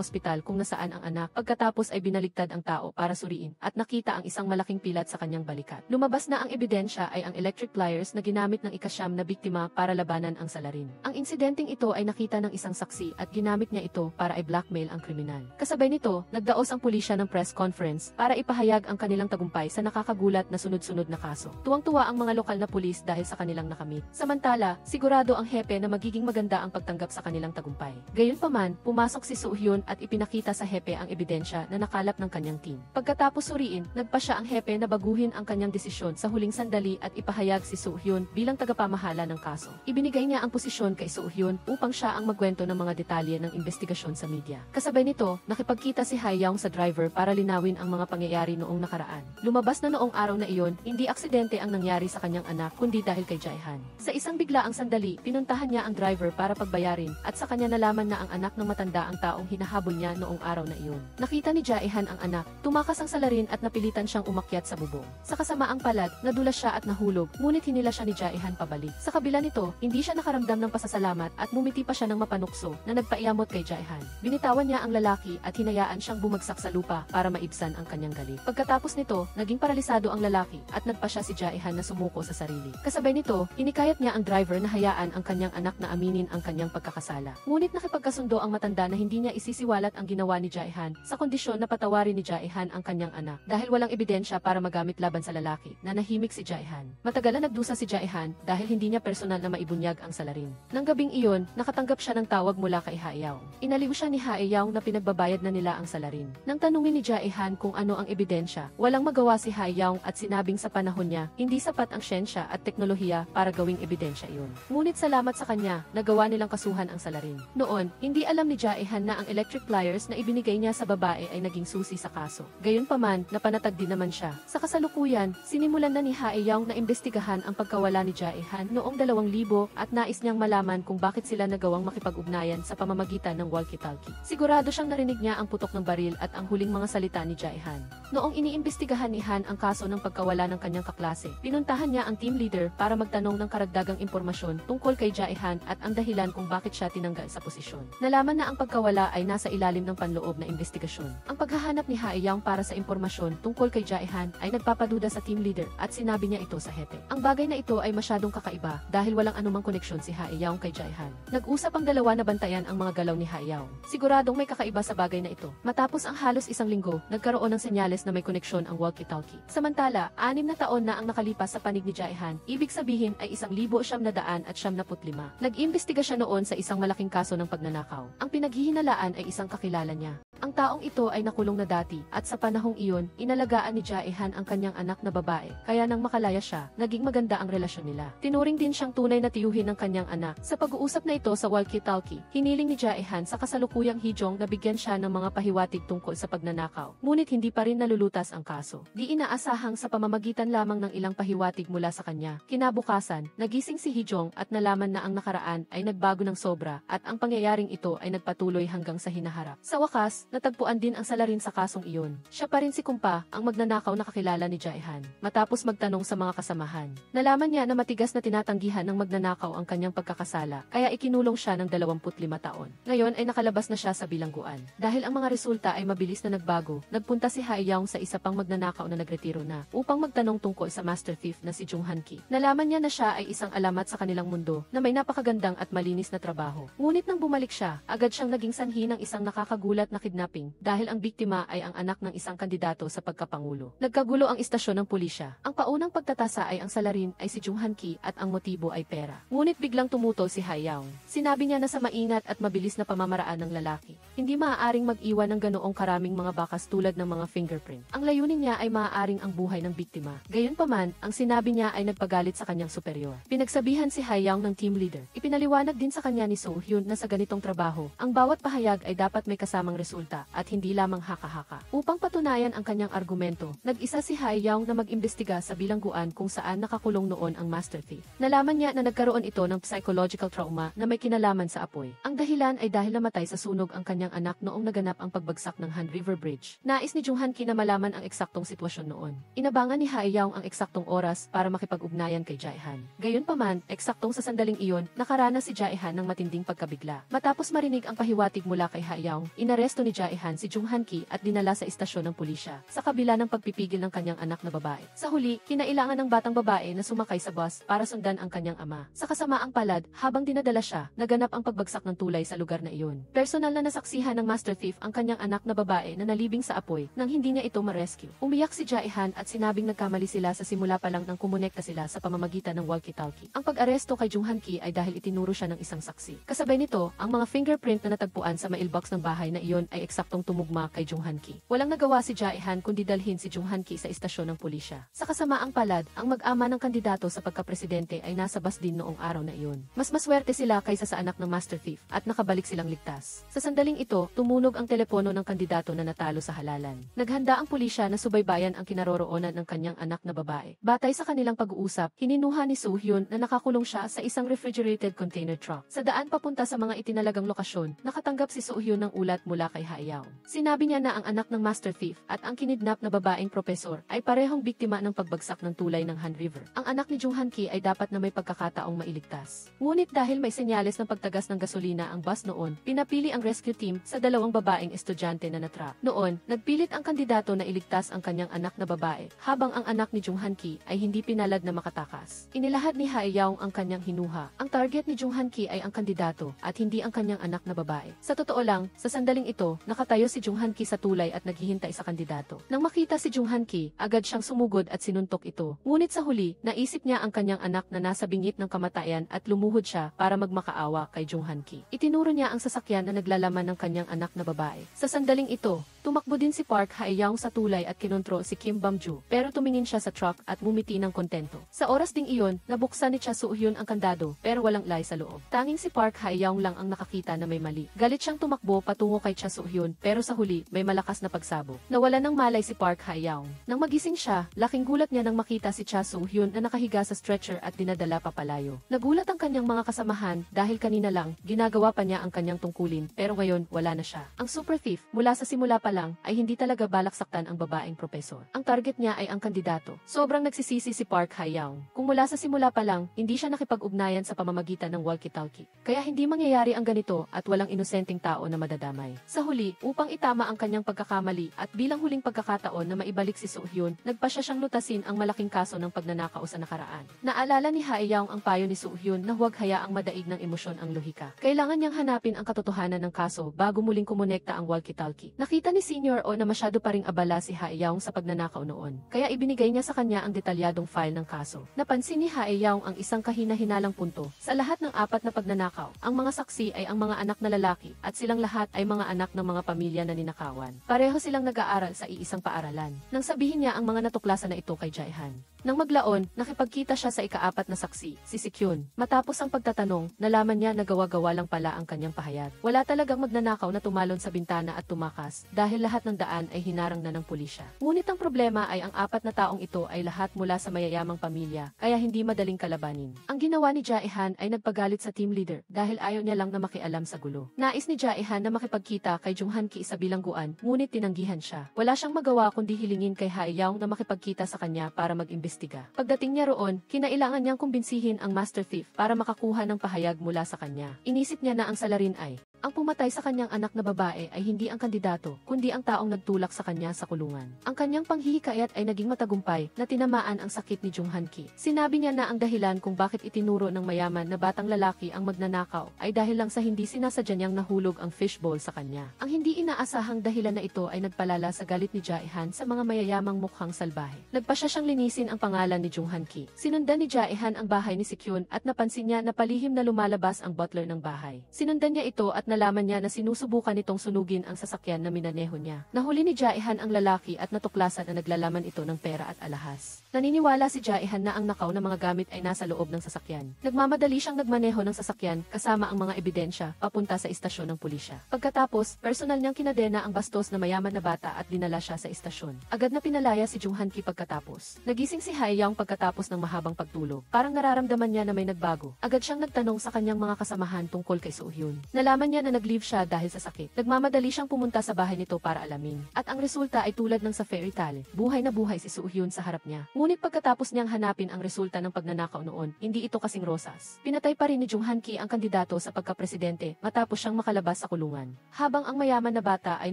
ospital kung nasaan ang anak, pagkatapos ay binaligtad ang tao para suriin at nakita ang isang malaking pilat sa kanyang balikat. Lumabas na ang ebidensya ay ang electric pliers na ginamit ng ikasyam na biktima para labanan ang salarin. Ang insidenteng ito ay nakita ng isang saksi at ginamit niya ito para i-blackmail ang kriminal. Kasabay nito, nagdaos ang pulisya ng press conference para ipahayag ang kanilang tagumpay sa nakakagulat na sunod-sunod na kaso. Tuwang-tuwa ang mga lokal na pulis dahil sa kanilang nakamit. Samantala, sigurado ang hepe na magiging maganda ang pagtanggap sa kanilang tagumpay. Gayunpaman, pumasok si Soo-hyun at ipinakita sa hepe ang ebidensya na nakalap ng kanyang team. Pagkatapos suriin, nagpa siya ang hepe na baguhin ang kanyang desisyon sa huling sandali at ipahayag si Soo-hyun bilang tagapamahala ng kaso. Ibinigay niya ang posisyon kay Soo-hyun upang siya ang magkwento ng mga detalye ng investigasyon sa media. Kasabay nito, nakipagkita si Hae Young sa driver para linawin ang mga pangyayari noong nakaraan. Lumabas na noong araw na iyon, hindi aksidente ang nangyari sa kanyang anak kundi dahil kay Jae-han. Sa isang biglaang sandali, pinuntahan niya ang driver para pagbayarin at sa kanya nalaman na ang anak ng matanda ang taong hinahabol niya noong araw na iyon. Nakita ni Jae-han ang anak, tumakas ang salarin at napilitan siyang umakyat sa bubong. Sa kasamaang palad, nadulas siya at nahulog, ngunit hinila siya ni Jae-han pabalik. Sa kabila nito, hindi siya nakaramdam ng pasasalamat at mumiti pa siya ng mapanukso na nagpaiamot kay Jae-han. Binitawan niya ang lalaki at hinayaan siyang bumagsak sa lupa para maibsan ang kanyang galit. Pagkatapos nito, naging paralisado ang lalaki at nagpa siya si Jae-han na sumuko sa sarili. Kasabay nito, hinikayat niya ang driver na hayaan ang kanyang anak na aminin ang kanyang pagkakasala. Ngunit nakipagkasundo ang matanda na hindi niya isisiwalat ang ginawa ni Jae-han sa kondisyon na patawarin ni Jae-han ang kanyang anak dahil walang ebidensya para magamit laban sa lalaki. Nanahimik si Jae-han. Matagal na nagdusa si Jae-han dahil hindi niya personal na maibunyag ang salarin. Nang gabing iyon, nakatanggap siya ng tawag mula kay Hae Young. Inaliw siya ni Hae Young na pinagbabayad na nila ang salarin. Nang tanungin ni Jae-han kung ano ang ebidensya, walang magawa si Hae Young at sinabing sa panahon niya, hindi sapat ang siyensya at teknolohiya para gawing ebidensya iyon. Ngunit salamat sa kanya, nagawa nilang kasuhan ang salarin. Noon, hindi alam ni Jae-han na ang electric pliers na ibinigay niya sa babae ay naging susi sa kaso. Gayunpaman, napanatag din naman siya. Sa kasalukuyan, sinimulan na ni Hae Young na imbestigahan ang pagkawala ni Jae-han noong 2000 at nais niyang malaman kung bakit sila nagawang makipag-ugnayan sa pamamagitan ng walkie-talkie. Sigurado siyang narinig niya ang putok ng baril at ang huling mga salita ni Jae-han. Noong iniimbestigahan ni Han ang kaso ng pagkawala ng kanyang kaklase, pinuntahan niya ang team leader para magtanong ng karagdagang impormasyon tungkol kay Jae-han at ang dahilan kung bakit siya tinanggal sa posisyon. Nalaman na ang pagkawala ay nasa ilalim ng panloob na investigasyon. Ang paghahanap ni Hae Young para sa impormasyon tungkol kay Jae-han ay nagpapaduda sa team leader at sinabi niya ito sa hepe. Ang bagay na ito ay masyadong kakaiba dahil walang anumang koneksyon si Hae-young kay Jae-han. Nag-usap ang dalawa na bantayan ang mga galaw ni Hae-young. Siguradong may kakaiba sa bagay na ito. Matapos ang halos isang linggo, nagkaroon ng senyales na may koneksyon ang walkie-talkie. Samantala, 6 na taon na ang nakalipas sa panig ni Jae-han, ibig sabihin ay 1,975. Nag-imbestiga siya noon sa isang malaking kaso ng pagnanakaw. Ang pinaghihinalaan ay isang kakilala niya. Ang taong ito ay nakulong na dati at sa panahong iyon, inalagaan ni Jae-han ang kanyang anak na babae. Kaya nang makalaya siya, naging maganda ang relasyon nila. Tinuring din siyang tunay na tiyuhin ng kanyang anak. Sa pag-uusap na ito sa walkie-talkie, hiniling ni Jae-han sa kasalukuyang Hee-jong na bigyan siya ng mga pahiwatig tungkol sa pagnanakaw. Ngunit hindi pa rin nalulutas ang kaso. Di inaasahang sa pamamagitan lamang ng ilang pahiwatig mula sa kanya. Kinabukasan, nagising si Hee-jong at nalaman na ang nakaraan ay nagbago ng sobra at ang pangyayaring ito ay nagpatuloy hanggang sa hinaharap. Sa wakas, natagpuan din ang salarin sa kasong iyon. Siya pa rin si Kumpa, ang magnanakaw na kakilala ni Jae-han. Matapos magtanong sa mga kasamahan, nalaman niya na matigas na tinatanggihan ng magnanakaw ang kanyang pagkakasala, kaya ikinulong siya ng 25 taon. Ngayon ay nakalabas na siya sa bilangguan. Dahil ang mga resulta ay mabilis na nagbago, nagpunta si Hae-young sa isa pang magnanakaw na nagretiro na, upang magtanong tungkol sa master thief na si Jung Han-ki. Nalaman niya na siya ay isang alamat sa kanilang mundo, na may napakagandang at malinis na trabaho. Ngunit nang bumalik siya, agad siyang naging sanhi ng isang nakakagulat na kidnapping, dahil ang biktima ay ang anak ng isang kandidato sa pagkapangulo. Nagkagulo ang istasyon ng pulisya. Ang paunang pagtatasa ay ang salarin ay si Jung Han-ki at ang motibo ay pera. Ngunit biglang tumutol si Hae-young. Sinabi niya na sa maingat at mabilis na pamamaraan ng lalaki, hindi maaaring mag-iwan ng ganoong karaming mga bakas tulad ng mga fingerprint. Ang layunin niya ay maaaring ang buhay ng biktima. Gayunpaman, ang sinabi niya ay nagpagalit sa kanyang superior. Pinagsabihan si Hae-young ng team leader. Ipinaliwanag din sa kanya ni So-hyun na sa ganitong trabaho, ang bawat pahayag ay dapat may kasamang resulta at hindi lamang haka-haka. Upang patunayan ang kanyang argumento, nag-isa si Hae-young na mag-imbestiga sa bilangguan kung saan nakakulong noon ang master thief. Nalaman niya na nagkaroon ito ng psychological trauma na may kinalaman sa apoy. Ang dahilan ay dahil namatay sa sunog ang kanyang anak noong naganap ang pagbagsak ng Han River Bridge. Nais ni Jung Han-ki na malaman ang eksaktong sitwasyon noon. Inabangan ni Hae-young ang eksaktong oras para makipag-ugnayan kay Jae-han. Gayunpaman, eksaktong sa sandaling iyon, nakaranas si Jae-han ng matinding pagkabigla. Matapos marinig ang pahiwatig mula kay Hae-young, inaresto ni Jae-han si Jung Han-ki at dinala sa istasyon ng pulisya, sa kabila ng pagpipigil ng kanyang anak na babae. Sa huli, kinailangan ng batang babae na sumakay sa bus para sundan ang kanyang ama. Sa kasamaang palad, habang dinadala siya, naganap ang pagbagsak ng tulay sa lugar na iyon. Personal na nasaksihan ng master thief ang kanyang anak na babae na nalibing sa apoy nang hindi niya ito ma-rescue. Umiyak si Jae-han at sinabing nagkamali sila sa simula pa lang nang kumonekta sila sa pamamagitan ng walkie-talkie. Ang pag-aresto kay Jung Han-ki ay dahil itinuro siya ng isang saksi. Kasabay nito, ang mga fingerprint na natagpuan sa mailbox ng bahay na iyon ay eksaktong tumugma kay Jung Han-ki. Walang nagawa si Jae-han kundi dalhin si Jung Han-ki sa istasyon ng pulisya. Sa kasamaang palad, ang mag-ama ng kandidato sa pagkapresidente ay nasa bus din noong araw na iyon. Mas maswerte sila kaysa sa anak ng master thief at nakabalik silang ligtas. Sa sandaling ito, tumunog ang telepono ng kandidato na natalo sa halalan. Naghanda ang pulisya na subaybayan ang kinaroroonan ng kanyang anak na babae. Batay sa kanilang pag-uusap, hininuha ni So-hyun na nakakulong siya sa isang refrigerated container truck. Sa daan papunta sa mga itinalagang lokasyon, nakatanggap si So-hyun ng ulat mula kay Hae-young. Sinabi niya na ang anak ng master thief at ang kinidnap na babaeng propesor ay parehong biktima ng pagbagsak ng tulay ng Han River. Ang anak ni Jung Han-ki ay dapat na may pagkakataong mailigtas. Ngunit dahil may senyales ng pagtagas ng gasolina ang bus noon, pinapili ang rescue team sa dalawang babaeng estudyante na natrap. Noon, nagpilit ang kandidato na iligtas ang kanyang anak na babae, habang ang anak ni Jung Han-ki ay hindi pinalad na makatakas. Inilahad ni Hae-young ang kanyang hinuha. Ang target ni Jung Han-ki ay ang kandidato at hindi ang kanyang anak na babae. Sa totoo lang, sa sandaling ito, nakatayo si Jung Han-ki sa tulay at naghihintay sa kandidato. Nang makita si Jung Han-ki, agad siyang sumugod at sinuntok ito. Ngunit sa huli, naisip niya ang kanyang anak na nasa bingit ng kamatayan at lumuhod siya para magmakaawa kay Jung Han-ki. Itinuro niya ang sasakyan na naglalaman ng kanyang anak na babae. Sa sandaling ito, tumakbo din si Park Hae-young sa tulay at kinontrol si Kim Bam-ju, pero tumingin siya sa truck at ngumiti ng kontento. Sa oras ding iyon, nabuksan ni Cha So-hyun ang kandado, pero walang lay sa loob. Tanging si Park Hae-young lang ang nakakita na may mali. Galit siyang tumakbo patungo kay Cha So-hyun, pero sa huli, may malakas na pagsabog. Nawala ng malay si Park Hae-young. Nang magising siya, laking gulat niya nang makita si Cha So-hyun na nakahiga sa stretcher at dinadala papalayo. Nagulat ang kanyang mga kasamahan dahil kanina lang, ginagawa pa niya ang kanyang tungkulin, pero ngayon, wala na siya. Ang super thief, mula sa simula pa lang, ay hindi talaga balak saktan ang babaeng propesor. Ang target niya ay ang kandidato. Sobrang nagsisisi si Park Hae-young. Kung mula sa simula pa lang, hindi siya nakipag-ugnayan sa pamamagitan ng walkie-talkie. Kaya hindi mangyayari ang ganito at walang inosenteng tao na madadamay. Sa huli, upang itama ang kanyang pagkakamali at bilang huling pagkakataon na maibalik si So-hyun, nagpasya siyang lutasin ang malaking kaso ng pagnanakaw sa nakaraan. nakaraan. Naalala ni Hae-young ang payo ni Soo-hyun na huwag hayaang madaig ng emosyon ang lohika. Kailangan niyang hanapin ang katotohanan ng kaso bago muling kumonekta ang walkie-talkie. Nakita ni Senior Oh na masyado pa ring abala si Hae-young sa pagnanakaw noon, kaya ibinigay niya sa kanya ang detalyadong file ng kaso. Napansin ni Hae-young ang isang kahina-hinalang punto. Sa lahat ng 4 na pagnanakaw, ang mga saksi ay ang mga anak na lalaki at silang lahat ay mga anak ng mga pamilya na ninakawan. Pareho silang nag-aaral sa iisang paaralan. Nang sabihin niya ang mga natuklasan na ito kay Jae-han. Nang maglaon, nakipagkita siya sa ika-4 na saksi, si Si-kyun. Matapos ang pagtatanong, nalaman niya na gawa-gawa lang pala ang kanyang pahayag. Wala talagang magnanakaw na tumalon sa bintana at tumakas dahil lahat ng daan ay hinarang na ng pulisya. Ngunit ang problema ay ang 4 na taong ito ay lahat mula sa mayayamang pamilya, kaya hindi madaling kalabanin. Ang ginawa ni Jae-han ay nagpagalit sa team leader dahil ayaw niya lang na makialam sa gulo. Nais ni Jae-han na makipagkita kay Jung-han-ki sa bilangguan, ngunit tinanggihan siya. Wala siyang magawa kundi hilingin kay Hae-young na makipagkita sa kanya para mag-imbestiga. Pagdating niya roon, kinailangan niyang kumbinsihin ang Master Thief para makakuha ng pahayag mula sa kanya. Inisip niya na ang salarin ay ang pumatay sa kanyang anak na babae ay hindi ang kandidato, kundi ang taong nagtulak sa kanya sa kulungan. Ang kanyang panghihikayat ay naging matagumpay na tinamaan ang sakit ni Jung-han-ki. Sinabi niya na ang dahilan kung bakit itinuro ng mayaman na batang lalaki ang magnanakaw ay dahil lang sa hindi sinasadya niyang nahulog ang fishbowl sa kanya. Ang hindi inaasahang dahilan na ito ay nagpalala sa galit ni Jae-han sa mga mayayamang mukhang salbahe. Nagpasya siyang linisin ang pangalan ni Jung-han-ki. Sinundan ni Jae-han ang bahay ni Si-kyun at napansin niya na palihim na lumalabas ang butler ng bahay. Sinundan niya ito at nalaman niya na sinusubukan nitong sunugin ang sasakyan na minaneho niya. Nahuli ni Jae-han ang lalaki at natuklasan na naglalaman ito ng pera at alahas. Naniniwala si Jae-han na ang nakaw na mga gamit ay nasa loob ng sasakyan. Nagmamadali siyang nagmaneho ng sasakyan kasama ang mga ebidensya papunta sa istasyon ng pulisya. Pagkatapos, personal niyang kinadena ang bastos na mayaman na bata at dinala siya sa istasyon. Agad na pinalaya si Jung-han-ki pagkatapos. Nagising si Hae-young pagkatapos ng mahabang pagtulog. Parang nararamdaman niya na may nagbago. Agad siyang nagtanong sa kanyang mga kasamahan tungkol kay Soo-hyun. Nalaman niya na nag-leave siya dahil sa sakit. Nagmamadali siyang pumunta sa bahay nito para alamin. At ang resulta ay tulad ng sa fairy tale. Buhay na buhay si Soo-hyun sa harap niya. Ngunit pagkatapos niyang hanapin ang resulta ng pagnanakaw noon, hindi ito kasing rosas. Pinatay pa rin ni Jung-han-ki ang kandidato sa pagkapresidente matapos siyang makalabas sa kulungan. Habang ang mayaman na bata ay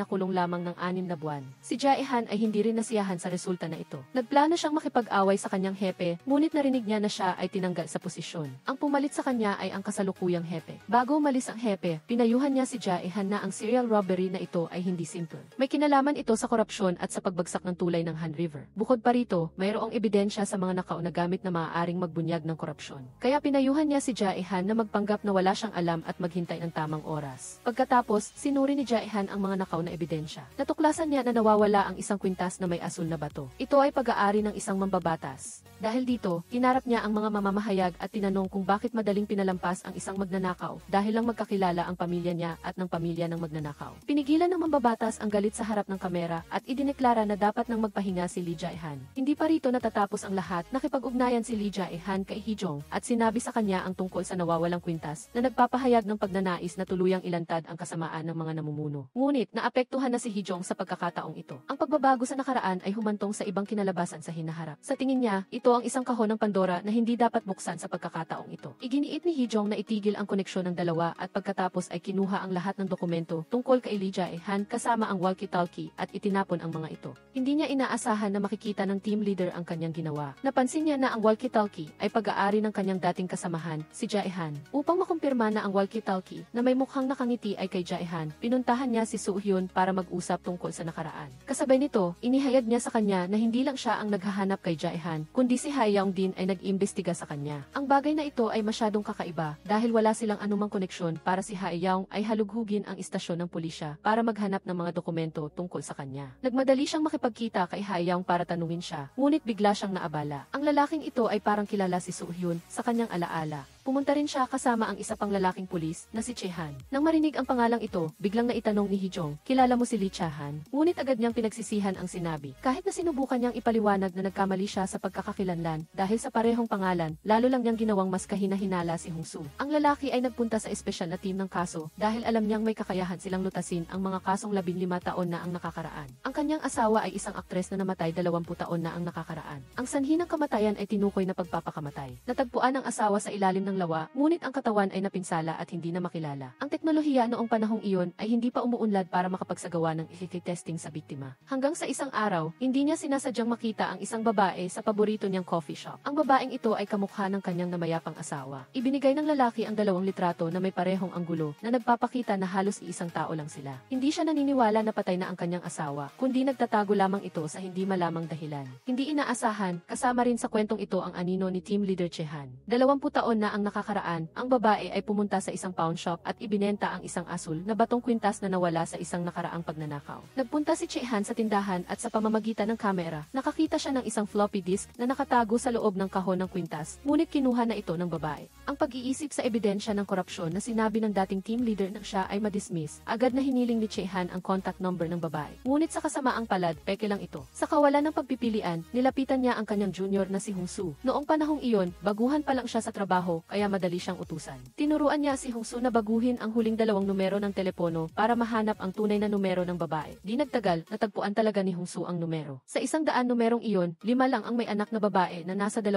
nakulong lamang ng 6 na buwan. Si Jae-han ay hindi rin nasiyahan sa resulta na ito. Nagplano siyang makipag-away sa kanyang hepe, ngunit narinig niya na siya ay tinanggal sa posisyon. Ang pumalit sa kanya ay ang kasalukuyang hepe. Bago umalis ang hepe, pinayuhan niya si Jae-han na ang serial robbery na ito ay hindi simple. May kinalaman ito sa korupsyon at sa pagbagsak ng tulay ng Han River. Bukod pa rito, mayroong ebidensya sa mga nakaw na gamit na maaaring magbunyag ng korupsyon. Kaya pinayuhan niya si Jae-han na magpanggap na wala siyang alam at maghintay ng tamang oras. Pagkatapos, sinuri ni Jae-han ang mga nakaw na ebidensya. Natuklasan niya na nawawala ang isang kwintas na may asul na bato. Ito ay pag-aari ng isang mambabatas. Dahil dito, hinarap niya ang mga mamamahayag at tinanong kung bakit madaling pinalampas ang isang magnanakaw dahil lang magkakilala ang pamilya niya at ng pamilya ng magnanakaw. Pinigilan ng mambabatas ang galit sa harap ng kamera at idineklara na dapat nang magpahinga si Lee Jae-han. Hindi pa rito natatapos ang lahat, nakipag-ugnayan si Lee Jae-han kay Hee-jong at sinabi sa kanya ang tungkol sa nawawalang kwintas na nagpapahayag ng pagnanais na tuluyang ilantad ang kasamaan ng mga namumuno. Ngunit naapektuhan na si Hee-jong sa pagkakataong ito. Ang pagbabago sa nakaraan ay humantong sa ibang kinalabasan sa hinaharap. Sa tingin niya, ito ang isang kahon ng Pandora na hindi dapat buksan sa pagkakataong ito. Iginiit ni Hee-jong na itigil ang koneksyon ng dalawa at pagkatapos ay kinuha ang lahat ng dokumento tungkol kay Lee Jae-han kasama ang walkie-talkie at itinapon ang mga ito. Hindi niya inaasahan na makikita ng team leader ang kanyang ginawa. Napansin niya na ang walkie-talkie ay pag-aari ng kanyang dating kasamahan, si Jae-han. Upang makumpirma na ang walkie-talkie na may mukhang nakangiti ay kay Jae-han, pinuntahan niya si Soo-hyun para mag-usap tungkol sa nakaraan. Kasabay nito, inihayag niya sa kanya na hindi lang siya ang naghahanap kay Jae-han, kundi si Hae-young din ay nag-imbestiga sa kanya. Ang bagay na ito ay masyadong kakaiba dahil wala silang anumang koneksyon para si Hae-young ay halughugin ang istasyon ng pulisya para maghanap ng mga dokumento tungkol sa kanya. Nagmadali siyang makipagkita kay Hae-young para tanungin siya, ngunit bigla siyang naabala. Ang lalaking ito ay parang kilala si Soo-hyun sa kanyang alaala. Pumunta rin siya kasama ang isa pang lalaking pulis na si Che-han. Nang marinig ang pangalang ito, biglang naitanong ni Hee-jong, "Kilala mo si Lee Cha-han?" Ngunit agad niyang pinagsisihan ang sinabi. Kahit na sinubukan niyang ipaliwanag na nagkamali siya sa pagkakakilanlan dahil sa parehong pangalan, lalo lang niyang ginawang mas kahina-hinala si Hong-soo. Ang lalaki ay nagpunta sa espesyal na team ng kaso ito dahil alam niyang may kakayahan silang lutasin ang mga kasong 15 taon na ang nakakaraan. Ang kanyang asawa ay isang aktres na namatay 20 taon na ang nakakaraan. Ang sanhi ng kamatayan ay tinukoy na pagpapakamatay. Natagpuan ang asawa sa ilalim ng lawa, ngunit ang katawan ay napinsala at hindi na makilala. Ang teknolohiya noong panahong iyon ay hindi pa umuunlad para makapagsagawa ng testing sa biktima. Hanggang sa isang araw, hindi niya sinasadyang makita ang isang babae sa paborito niyang coffee shop. Ang babaeng ito ay kamukha ng kanyang namayapang asawa. Ibinigay ng lalaki ang 2 litrato na may parehong anggulo na nagpapakita na halos iisang tao lang sila. Hindi siya naniniwala na patay na ang kanyang asawa, kundi nagtatago lamang ito sa hindi malamang dahilan. Hindi inaasahan, kasama rin sa kwentong ito ang anino ni team leader Chehan. 20 taon na ang nakakaraan, ang babae ay pumunta sa isang pawn shop at ibinenta ang isang asul na batong kwintas na nawala sa isang nakaraang pagnanakaw. Nagpunta si Chehan sa tindahan at sa pamamagitan ng kamera, nakakita siya ng isang floppy disk na nakatago sa loob ng kahon ng kwintas, ngunit kinuha na ito ng babae. Ang pag-iisip sa ebidensya ng korupsyon na sinabi ng dating team leader na siya ay madismiss, agad na hiniling ni Chehan ang contact number ng babae. Ngunit sa kasamaang palad, peke lang ito. Sa kawalan ng pagpipilian, nilapitan niya ang kanyang junior na si Hongsu. Noong panahong iyon, baguhan pa lang siya sa trabaho, kaya madali siyang utusan. Tinuruan niya si Hongsu na baguhin ang huling 2 numero ng telepono para mahanap ang tunay na numero ng babae. Di nagtagal, natagpuan talaga ni Hongsu ang numero. Sa 100 numerong iyon, 5 lang ang may anak na babae na nasa 20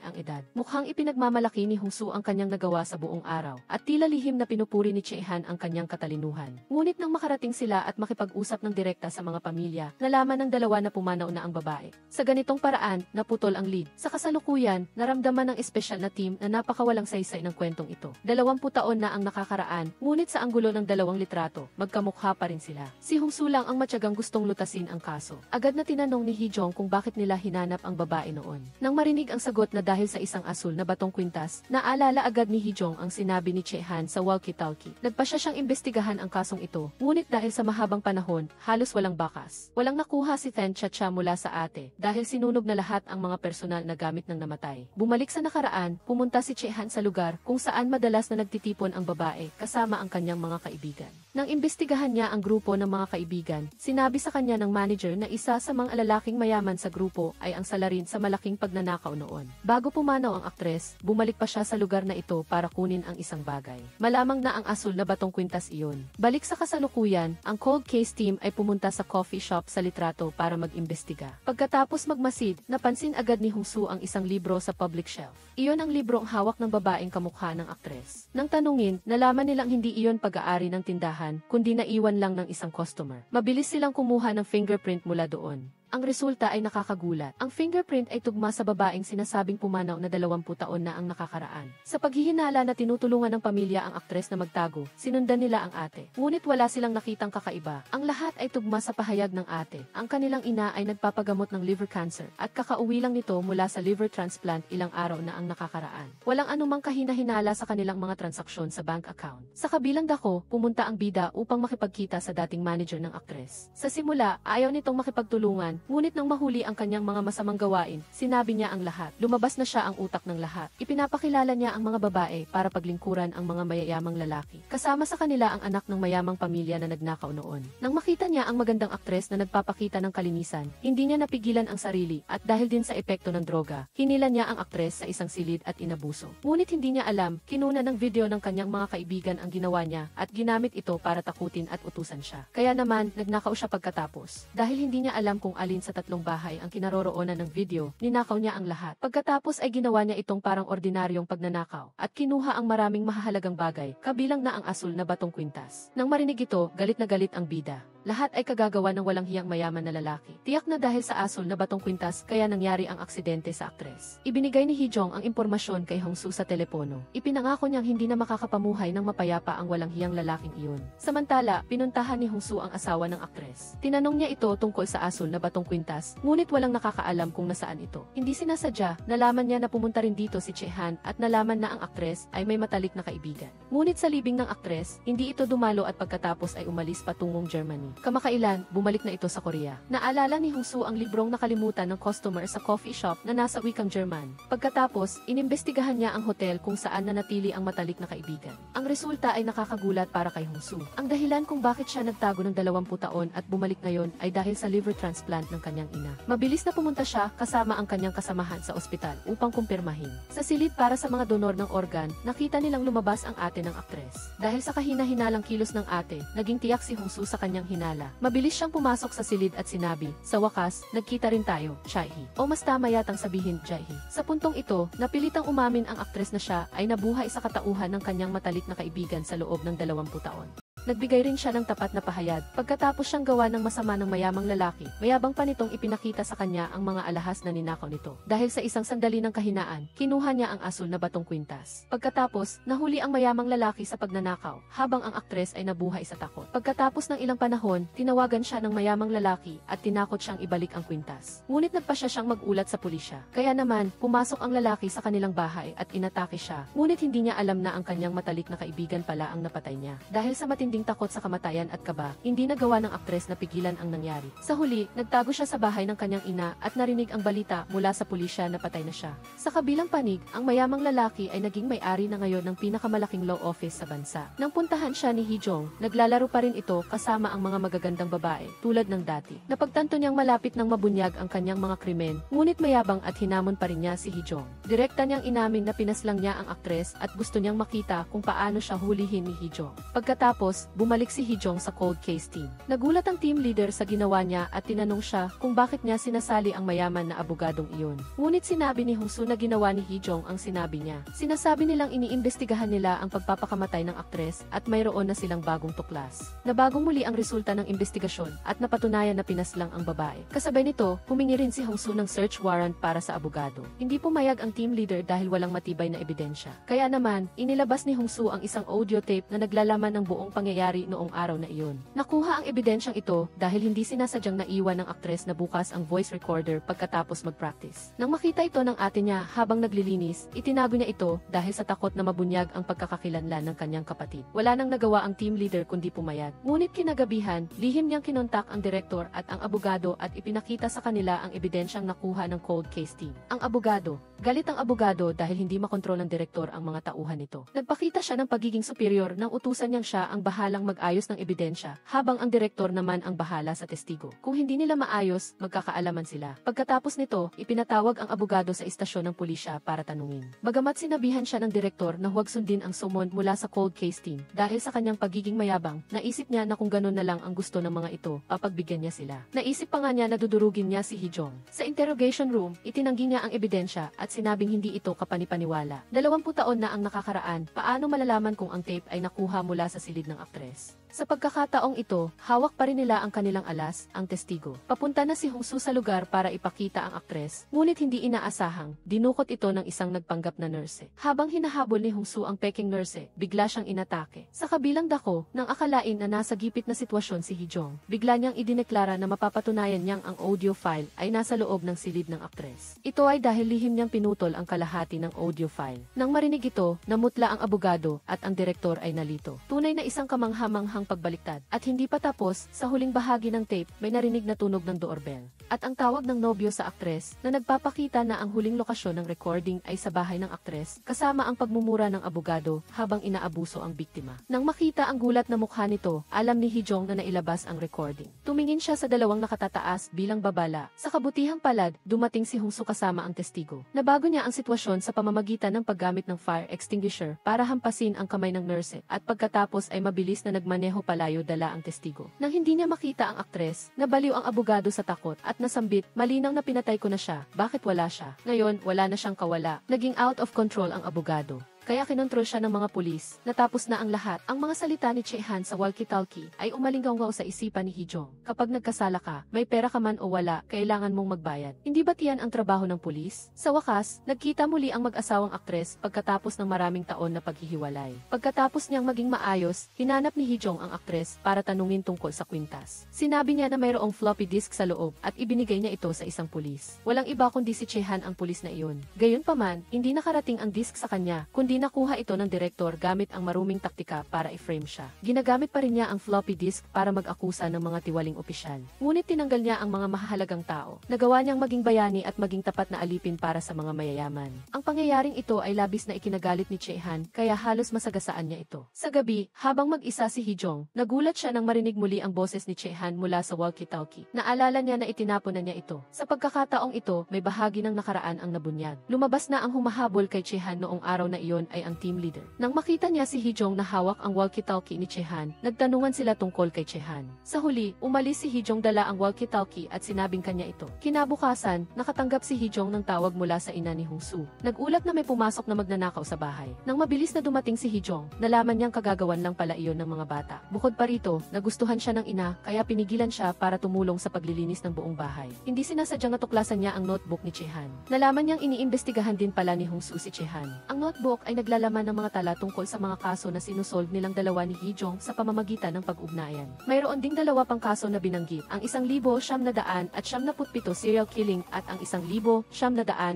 ang edad. Mukhang ipinagmamalaki ni Hongsu ang kanyang nagawa sa buong araw, at tila lihim na pinupuri ni Chehan ang kanyang katalinuhan. Ngunit nang makarating sila at makipag-usap ng direkta sa mga pamilya, nalaman ng dalawa na pumanaw na ang babae. Sa ganitong paraan, naputol ang lead. Sa kasalukuyan, naramdaman ng espesyal na team na napakawalang saysay ng kwentong ito. 20 taon na ang nakakaraan, ngunit sa anggulo ng 2 litrato, magkamukha pa rin sila. Si Hongsu lang ang matyagang gustong lutasin ang kaso. Agad na tinanong ni Hee-jong kung bakit nila hinanap ang babae noon. Nang marinig ang sagot na dahil sa isang asul na batong kwintas, naalala agad ni Hee-jong ang sinabi ni Chehan sa walkie-talkie. Nagpasya siyang imbestigahan ang kasong ito, ngunit dahil sa mahabang panahon, halos walang bakas. Walang nakuha si Ten Chacha mula sa ate, dahil sinunog na lahat ang mga personal na gamit ng namatay. Bumalik sa nakaraan, pumunta si Chehan sa lugar kung saan madalas na nagtitipon ang babae kasama ang kanyang mga kaibigan. Nang imbestigahan niya ang grupo ng mga kaibigan, sinabi sa kanya ng manager na isa sa mga lalaking mayaman sa grupo ay ang salarin sa malaking pagnanakaw noon. Bago pumanaw ang aktres, bumalik pa siya sa lugar na ito para kunin ang isang bagay. Malamang na ang asul na batong kwintas iyon. Balik sa kasalukuyan, ang cold case team ay pumunta sa coffee shop sa litrato para mag-imbestiga. Pagkatapos magmasid, napansin agad ni Hongsu ang isang libro sa public shelf. Iyon ang librong hawak ng babaeng kamukha ng aktres. Nang tanungin, nalaman nilang hindi iyon pag-aari ng tindahan, kundi naiwan lang ng isang customer. Mabilis silang kumuha ng fingerprint mula doon. Ang resulta ay nakakagulat. Ang fingerprint ay tugma sa babaeng sinasabing pumanaw na 20 taon na ang nakakaraan. Sa paghihinala na tinutulungan ng pamilya ang aktres na magtago, sinundan nila ang ate. Ngunit wala silang nakitang kakaiba. Ang lahat ay tugma sa pahayag ng ate. Ang kanilang ina ay nagpapagamot ng liver cancer at kakauwi lang nito mula sa liver transplant ilang araw na ang nakakaraan. Walang anumang kahina-hinala sa kanilang mga transaksyon sa bank account. Sa kabilang dako, pumunta ang bida upang makipagkita sa dating manager ng aktres. Sa simula, ayaw nitong makipagtulungan. Ngunit nang mahuli ang kanyang mga masamang gawain, sinabi niya ang lahat. Lumabas na siya ang utak ng lahat. Ipinapakilala niya ang mga babae para paglingkuran ang mga mayayamang lalaki. Kasama sa kanila ang anak ng mayamang pamilya na nagnakaw noon. Nang makita niya ang magandang aktres na nagpapakita ng kalinisan, hindi niya napigilan ang sarili at dahil din sa epekto ng droga, hinilan niya ang aktres sa isang silid at inabuso. Ngunit hindi niya alam, kinuna ng video ng kanyang mga kaibigan ang ginawa niya at ginamit ito para takutin at utusan siya. Kaya naman, nagnakaw siya pagkatapos. Dahil hindi niya alam kung alin sa 3 bahay ang kinaroroonan ng video, ninakaw niya ang lahat. Pagkatapos ay ginawa niya itong parang ordinaryong pagnanakaw at kinuha ang maraming mahahalagang bagay, kabilang na ang asul na batong kwintas. Nang marinig ito, galit na galit ang bida. Lahat ay kagagawa ng walang hiyang mayaman na lalaki. Tiyak na dahil sa asul na batong kwintas kaya nangyari ang aksidente sa aktres. Ibinigay ni Hee-jong ang impormasyon kay Hongsu sa telepono. Ipinangako niyang hindi na makakapamuhay ng mapayapa ang walang hiyang lalaking iyon. Samantala, pinuntahan ni Hongsu ang asawa ng aktres. Tinanong niya ito tungkol sa asul na batong kwintas, ngunit walang nakakaalam kung nasaan ito. Hindi sinasadya, nalaman niya na pumunta rin dito si Chehan at nalaman na ang aktres ay may matalik na kaibigan. Ngunit sa libing ng aktres, hindi ito dumalo at pagkatapos ay umalis patungong Germany. Kamakailan, bumalik na ito sa Korea. Naalala ni Hong-soo ang librong nakalimutan ng customer sa coffee shop na nasa wikang German. Pagkatapos, inimbestigahan niya ang hotel kung saan nanatili ang matalik na kaibigan. Ang resulta ay nakakagulat para kay Hong-soo. Ang dahilan kung bakit siya nagtago ng 20 taon at bumalik ngayon ay dahil sa liver transplant ng kanyang ina. Mabilis na pumunta siya kasama ang kanyang kasamahan sa ospital upang kumpirmahin. Sa silid para sa mga donor ng organ, nakita nilang lumabas ang ate ng aktres. Dahil sa kahina-hinalang kilos ng ate, naging tiyak si Hong-soo sa kanyang hinala. Mabilis siyang pumasok sa silid at sinabi, "Sa wakas, nagkita rin tayo, Jae-hee." O mas tama yatang sabihin, Jae-hee. Sa puntong ito, napilitang umamin ang aktres na siya ay nabuhay sa katauhan ng kanyang matalik na kaibigan sa loob ng 20 taon. Nagbigay rin siya ng tapat na pahayag. Pagkatapos siyang gawa ng masama ng mayamang lalaki, mayabang pa nitong ipinakita sa kanya ang mga alahas na ninakaw nito. Dahil sa isang sandali ng kahinaan, kinuha niya ang asul na batong kwintas. Pagkatapos, nahuli ang mayamang lalaki sa pagnanakaw, habang ang aktres ay nabuhay sa takot. Pagkatapos ng ilang panahon, tinawagan siya ng mayamang lalaki at tinakot siyang ibalik ang kwintas. Ngunit nagpasya siyang mag-ulat sa pulisya. Kaya naman, pumasok ang lalaki sa kanilang bahay at inatake siya. Ngunit hindi niya alam na ang kanyang matalik na kaibigan pala ang napatay niya. Dahil sa matinding takot sa kamatayan at kaba, hindi nagawa ng aktres na pigilan ang nangyari. Sa huli, nagtago siya sa bahay ng kanyang ina at narinig ang balita mula sa pulisya na patay na siya. Sa kabilang panig, ang mayamang lalaki ay naging may-ari na ngayon ng pinakamalaking law office sa bansa. Nang puntahan siya ni Hee-jong, naglalaro pa rin ito kasama ang mga magagandang babae, tulad ng dati. Napagtanto niyang malapit ng mabunyag ang kanyang mga krimen, ngunit mayabang at hinamon pa rin niya si Hee-jong. Direkta niyang inamin na pinaslang niya ang aktres at gusto niyang makita kung paano siya hulihin ni Hee-jong. Pagkatapos, bumalik si Hee-jong sa cold case team. Nagulat ang team leader sa ginawa niya at tinanong siya kung bakit niya sinasali ang mayaman na abogadong iyon. Ngunit sinabi ni Hong-soo na ginawa ni Hee-jong ang sinabi niya. Sinasabi nilang iniimbestigahan nila ang pagpapakamatay ng aktres at mayroon na silang bagong tuklas. Nabagong muli ang resulta ng investigasyon at napatunayan na pinaslang ang babae. Kasabay nito, humingi rin si Hong-soo ng search warrant para sa abogado. Hindi pumayag ang team leader dahil walang matibay na ebidensya. Kaya naman, inilabas ni Hong-soo ang isang audio tape na naglalaman ng buong pangyayari noong araw na iyon. Nakuha ang ebidensyang ito dahil hindi sinasadyang naiwan ng aktres na bukas ang voice recorder pagkatapos mag-practice. Nang makita ito ng ate niya habang naglilinis, itinago niya ito dahil sa takot na mabunyag ang pagkakakilanlan ng kanyang kapatid. Wala nang nagawa ang team leader kundi pumayag. Ngunit kinagabihan, lihim niyang kinontak ang direktor at ang abogado at ipinakita sa kanila ang ebidensyang nakuha ng cold case team. Ang abogado, galit ang abogado dahil hindi makontrol ng direktor ang mga tauhan nito. Nagpakita siya ng pagiging superior nang utusan niyang siya ang bahalang mag-ayos ng ebidensya, habang ang direktor naman ang bahala sa testigo. Kung hindi nila maayos, magkakaalaman sila. Pagkatapos nito, ipinatawag ang abogado sa istasyon ng pulisya para tanungin. Bagamat sinabihan siya ng direktor na huwag sundin ang summon mula sa cold case team, dahil sa kanyang pagiging mayabang, naisip niya na kung ganun na lang ang gusto ng mga ito, papagbigyan niya sila. Naisip pa nga niya na dudurugin niya si Hee-jong. Sa interrogation room, itinanggi niya ang ebidensya at sinabing hindi ito kapanipaniwala. 20 taon na ang nakakaraan, paano malalaman kung ang tape ay nakuha mula sa silid ng aktres? Sa pagkakataong ito, hawak pa rin nila ang kanilang alas, ang testigo. Papunta na si Hong-soo sa lugar para ipakita ang aktres, ngunit hindi inaasahang, dinukot ito ng isang nagpanggap na nurse. Habang hinahabol ni Hong-soo ang peking nurse, bigla siyang inatake. Sa kabilang dako, nang akalain na nasa gipit na sitwasyon si Hee-jong, bigla niyang idineklara na mapapatunayan niyang ang audio file ay nasa loob ng silid ng aktres. Ito ay dahil lihim niyang pinutol ang kalahati ng audio file. Nang marinig ito, namutla ang abogado at ang direktor ay nalito. Tunay na isang kamanghamanghang pagbaliktad. At hindi pa tapos, sa huling bahagi ng tape, may narinig na tunog ng doorbell. At ang tawag ng nobyo sa aktres, na nagpapakita na ang huling lokasyon ng recording ay sa bahay ng aktres, kasama ang pagmumura ng abogado habang inaabuso ang biktima. Nang makita ang gulat na mukha nito, alam ni Hee-jong na nailabas ang recording. Tumingin siya sa dalawang nakatataas bilang babala. Sa kabutihang palad, dumating si Hong-soo kasama ang testigo. Nabago niya ang sitwasyon sa pamamagitan ng paggamit ng fire extinguisher para hampasin ang kamay ng nurse at pagkatapos ay mabilis na nagmaneho palayo dala ang testigo. Nang hindi niya makita ang aktres, nabaliw ang abogado sa takot at nasambit, malinaw na pinatay ko na siya, bakit wala siya? Ngayon, wala na siyang kawala. Naging out of control ang abogado. Kaya kinontrol siya ng mga pulis. Natapos na ang lahat. Ang mga salita ni Jae-han sa walkie-talkie ay umalinggaw sa isipan ni Hee-jong. Kapag nagkasala ka, may pera ka man o wala, kailangan mong magbayad. Hindi ba tiyan ang trabaho ng pulis? Sa wakas, nagkita muli ang mag-asawang aktres pagkatapos ng maraming taon na paghihiwalay. Pagkatapos niyang maging maayos, hinanap ni Hee-jong ang aktres para tanungin tungkol sa kwintas. Sinabi niya na mayroong floppy disk sa loob at ibinigay niya ito sa isang pulis. Walang iba kundi si Jae-han ang pulis na iyon. Gayunpaman, hindi nakarating ang disk sa kanya, kundi huli nakuha ito ng direktor gamit ang maruming taktika para i-frame siya. Ginagamit pa rin niya ang floppy disk para mag-akusa ng mga tiwaling opisyal. Ngunit tinanggal niya ang mga mahahalagang tao. Nagawa niyang maging bayani at maging tapat na alipin para sa mga mayayaman. Ang pangyayaring ito ay labis na ikinagalit ni Che-han, kaya halos masagasaan niya ito. Sa gabi, habang mag-isa si Hee-jong, nagulat siya nang marinig muli ang boses ni Che-han mula sa walkie-talkie. Naalala niya na itinapon na niya ito. Sa pagkakataong ito, may bahagi ng nakaraan ang nabunyag. Lumabas na ang humahabol kay Che-han noong araw na iyon ay ang team leader. Nang makita niya si Hee-jong na hawak ang walkie-talkie ni Che-han, nagtanungan sila tungkol kay Che-han. Sa huli, umalis si Hee-jong dala ang walkie-talkie at sinabing kanya ito. Kinabukasan, nakatanggap si Hee-jong ng tawag mula sa ina ni Hong-soo. Nagulat na may pumasok na magnanakaw sa bahay. Nang mabilis na dumating si Hee-jong, nalaman niyang kagagawan lang pala iyon ng mga bata. Bukod pa rito, nagustuhan siya ng ina, kaya pinigilan siya para tumulong sa paglilinis ng buong bahay. Hindi sinasadyang natuklasan niya ang notebook ni Che-han. Nalaman niyang iniimbestigahan din pala ni Hong-soo si Che-han. Ang notebook ay naglalaman ng mga tala tungkol sa mga kaso na sinusolve nilang dalawa ni Hee-jong sa pamamagitan ng pag-ugnayan. Mayroon ding dalawa pang kaso na binanggit, ang 1,900 at 77 serial killing at ang 1,900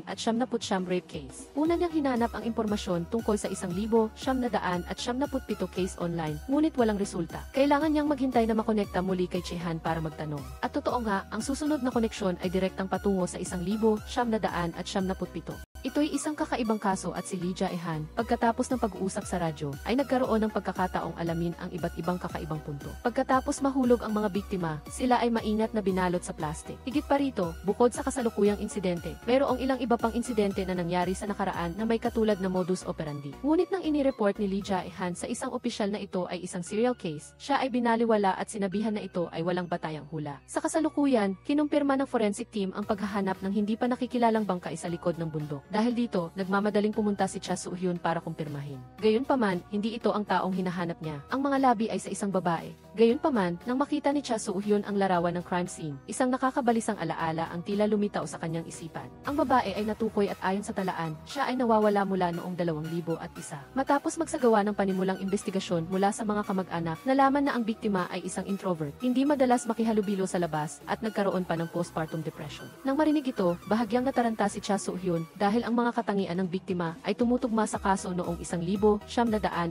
at 79 rape case. Una niyang hinanap ang impormasyon tungkol sa 1,900 at 77 case online, ngunit walang resulta. Kailangan niyang maghintay na makonekta muli kay Che-han para magtanong. At totoo nga, ang susunod na koneksyon ay direktang patungo sa 1,900 at 77. Ito'y isang kakaibang kaso at si Lee Jae-han, pagkatapos ng pag-uusap sa radyo, ay nagkaroon ng pagkakataong alamin ang iba't ibang kakaibang punto. Pagkatapos mahulog ang mga biktima, sila ay maingat na binalot sa plastic. Higit pa rito, bukod sa kasalukuyang insidente, mayroong ilang iba pang insidente na nangyari sa nakaraan na may katulad na modus operandi. Ngunit nang inireport ni Lee Jae-han sa isang opisyal na ito ay isang serial case, siya ay binaliwala at sinabihan na ito ay walang batayang hula. Sa kasalukuyan, kinumpirma ng forensic team ang paghahanap ng hindi pa nakikilalang bangkay sa likod ng bundok. Dahil dito, nagmamadaling pumunta si Cha Soo-hyun para kumpirmahin. Gayunpaman, hindi ito ang taong hinahanap niya. Ang mga labi ay sa isang babae. Gayunpaman, nang makita ni Cha Soo-hyun ang larawan ng crime scene, isang nakakabalisang alaala ang tila lumitaw sa kanyang isipan. Ang babae ay natukoy at ayon sa talaan, siya ay nawawala mula noong 2001. Matapos magsagawa ng panimulang investigasyon mula sa mga kamag-anak, nalaman na ang biktima ay isang introvert, hindi madalas makihalubilo sa labas, at nagkaroon pa ng postpartum depression. Nang marinig ito, bahagyang nataranta si Cha Soo-hyun dahil ang mga katangian ng biktima ay tumutugma sa kaso noong 1,900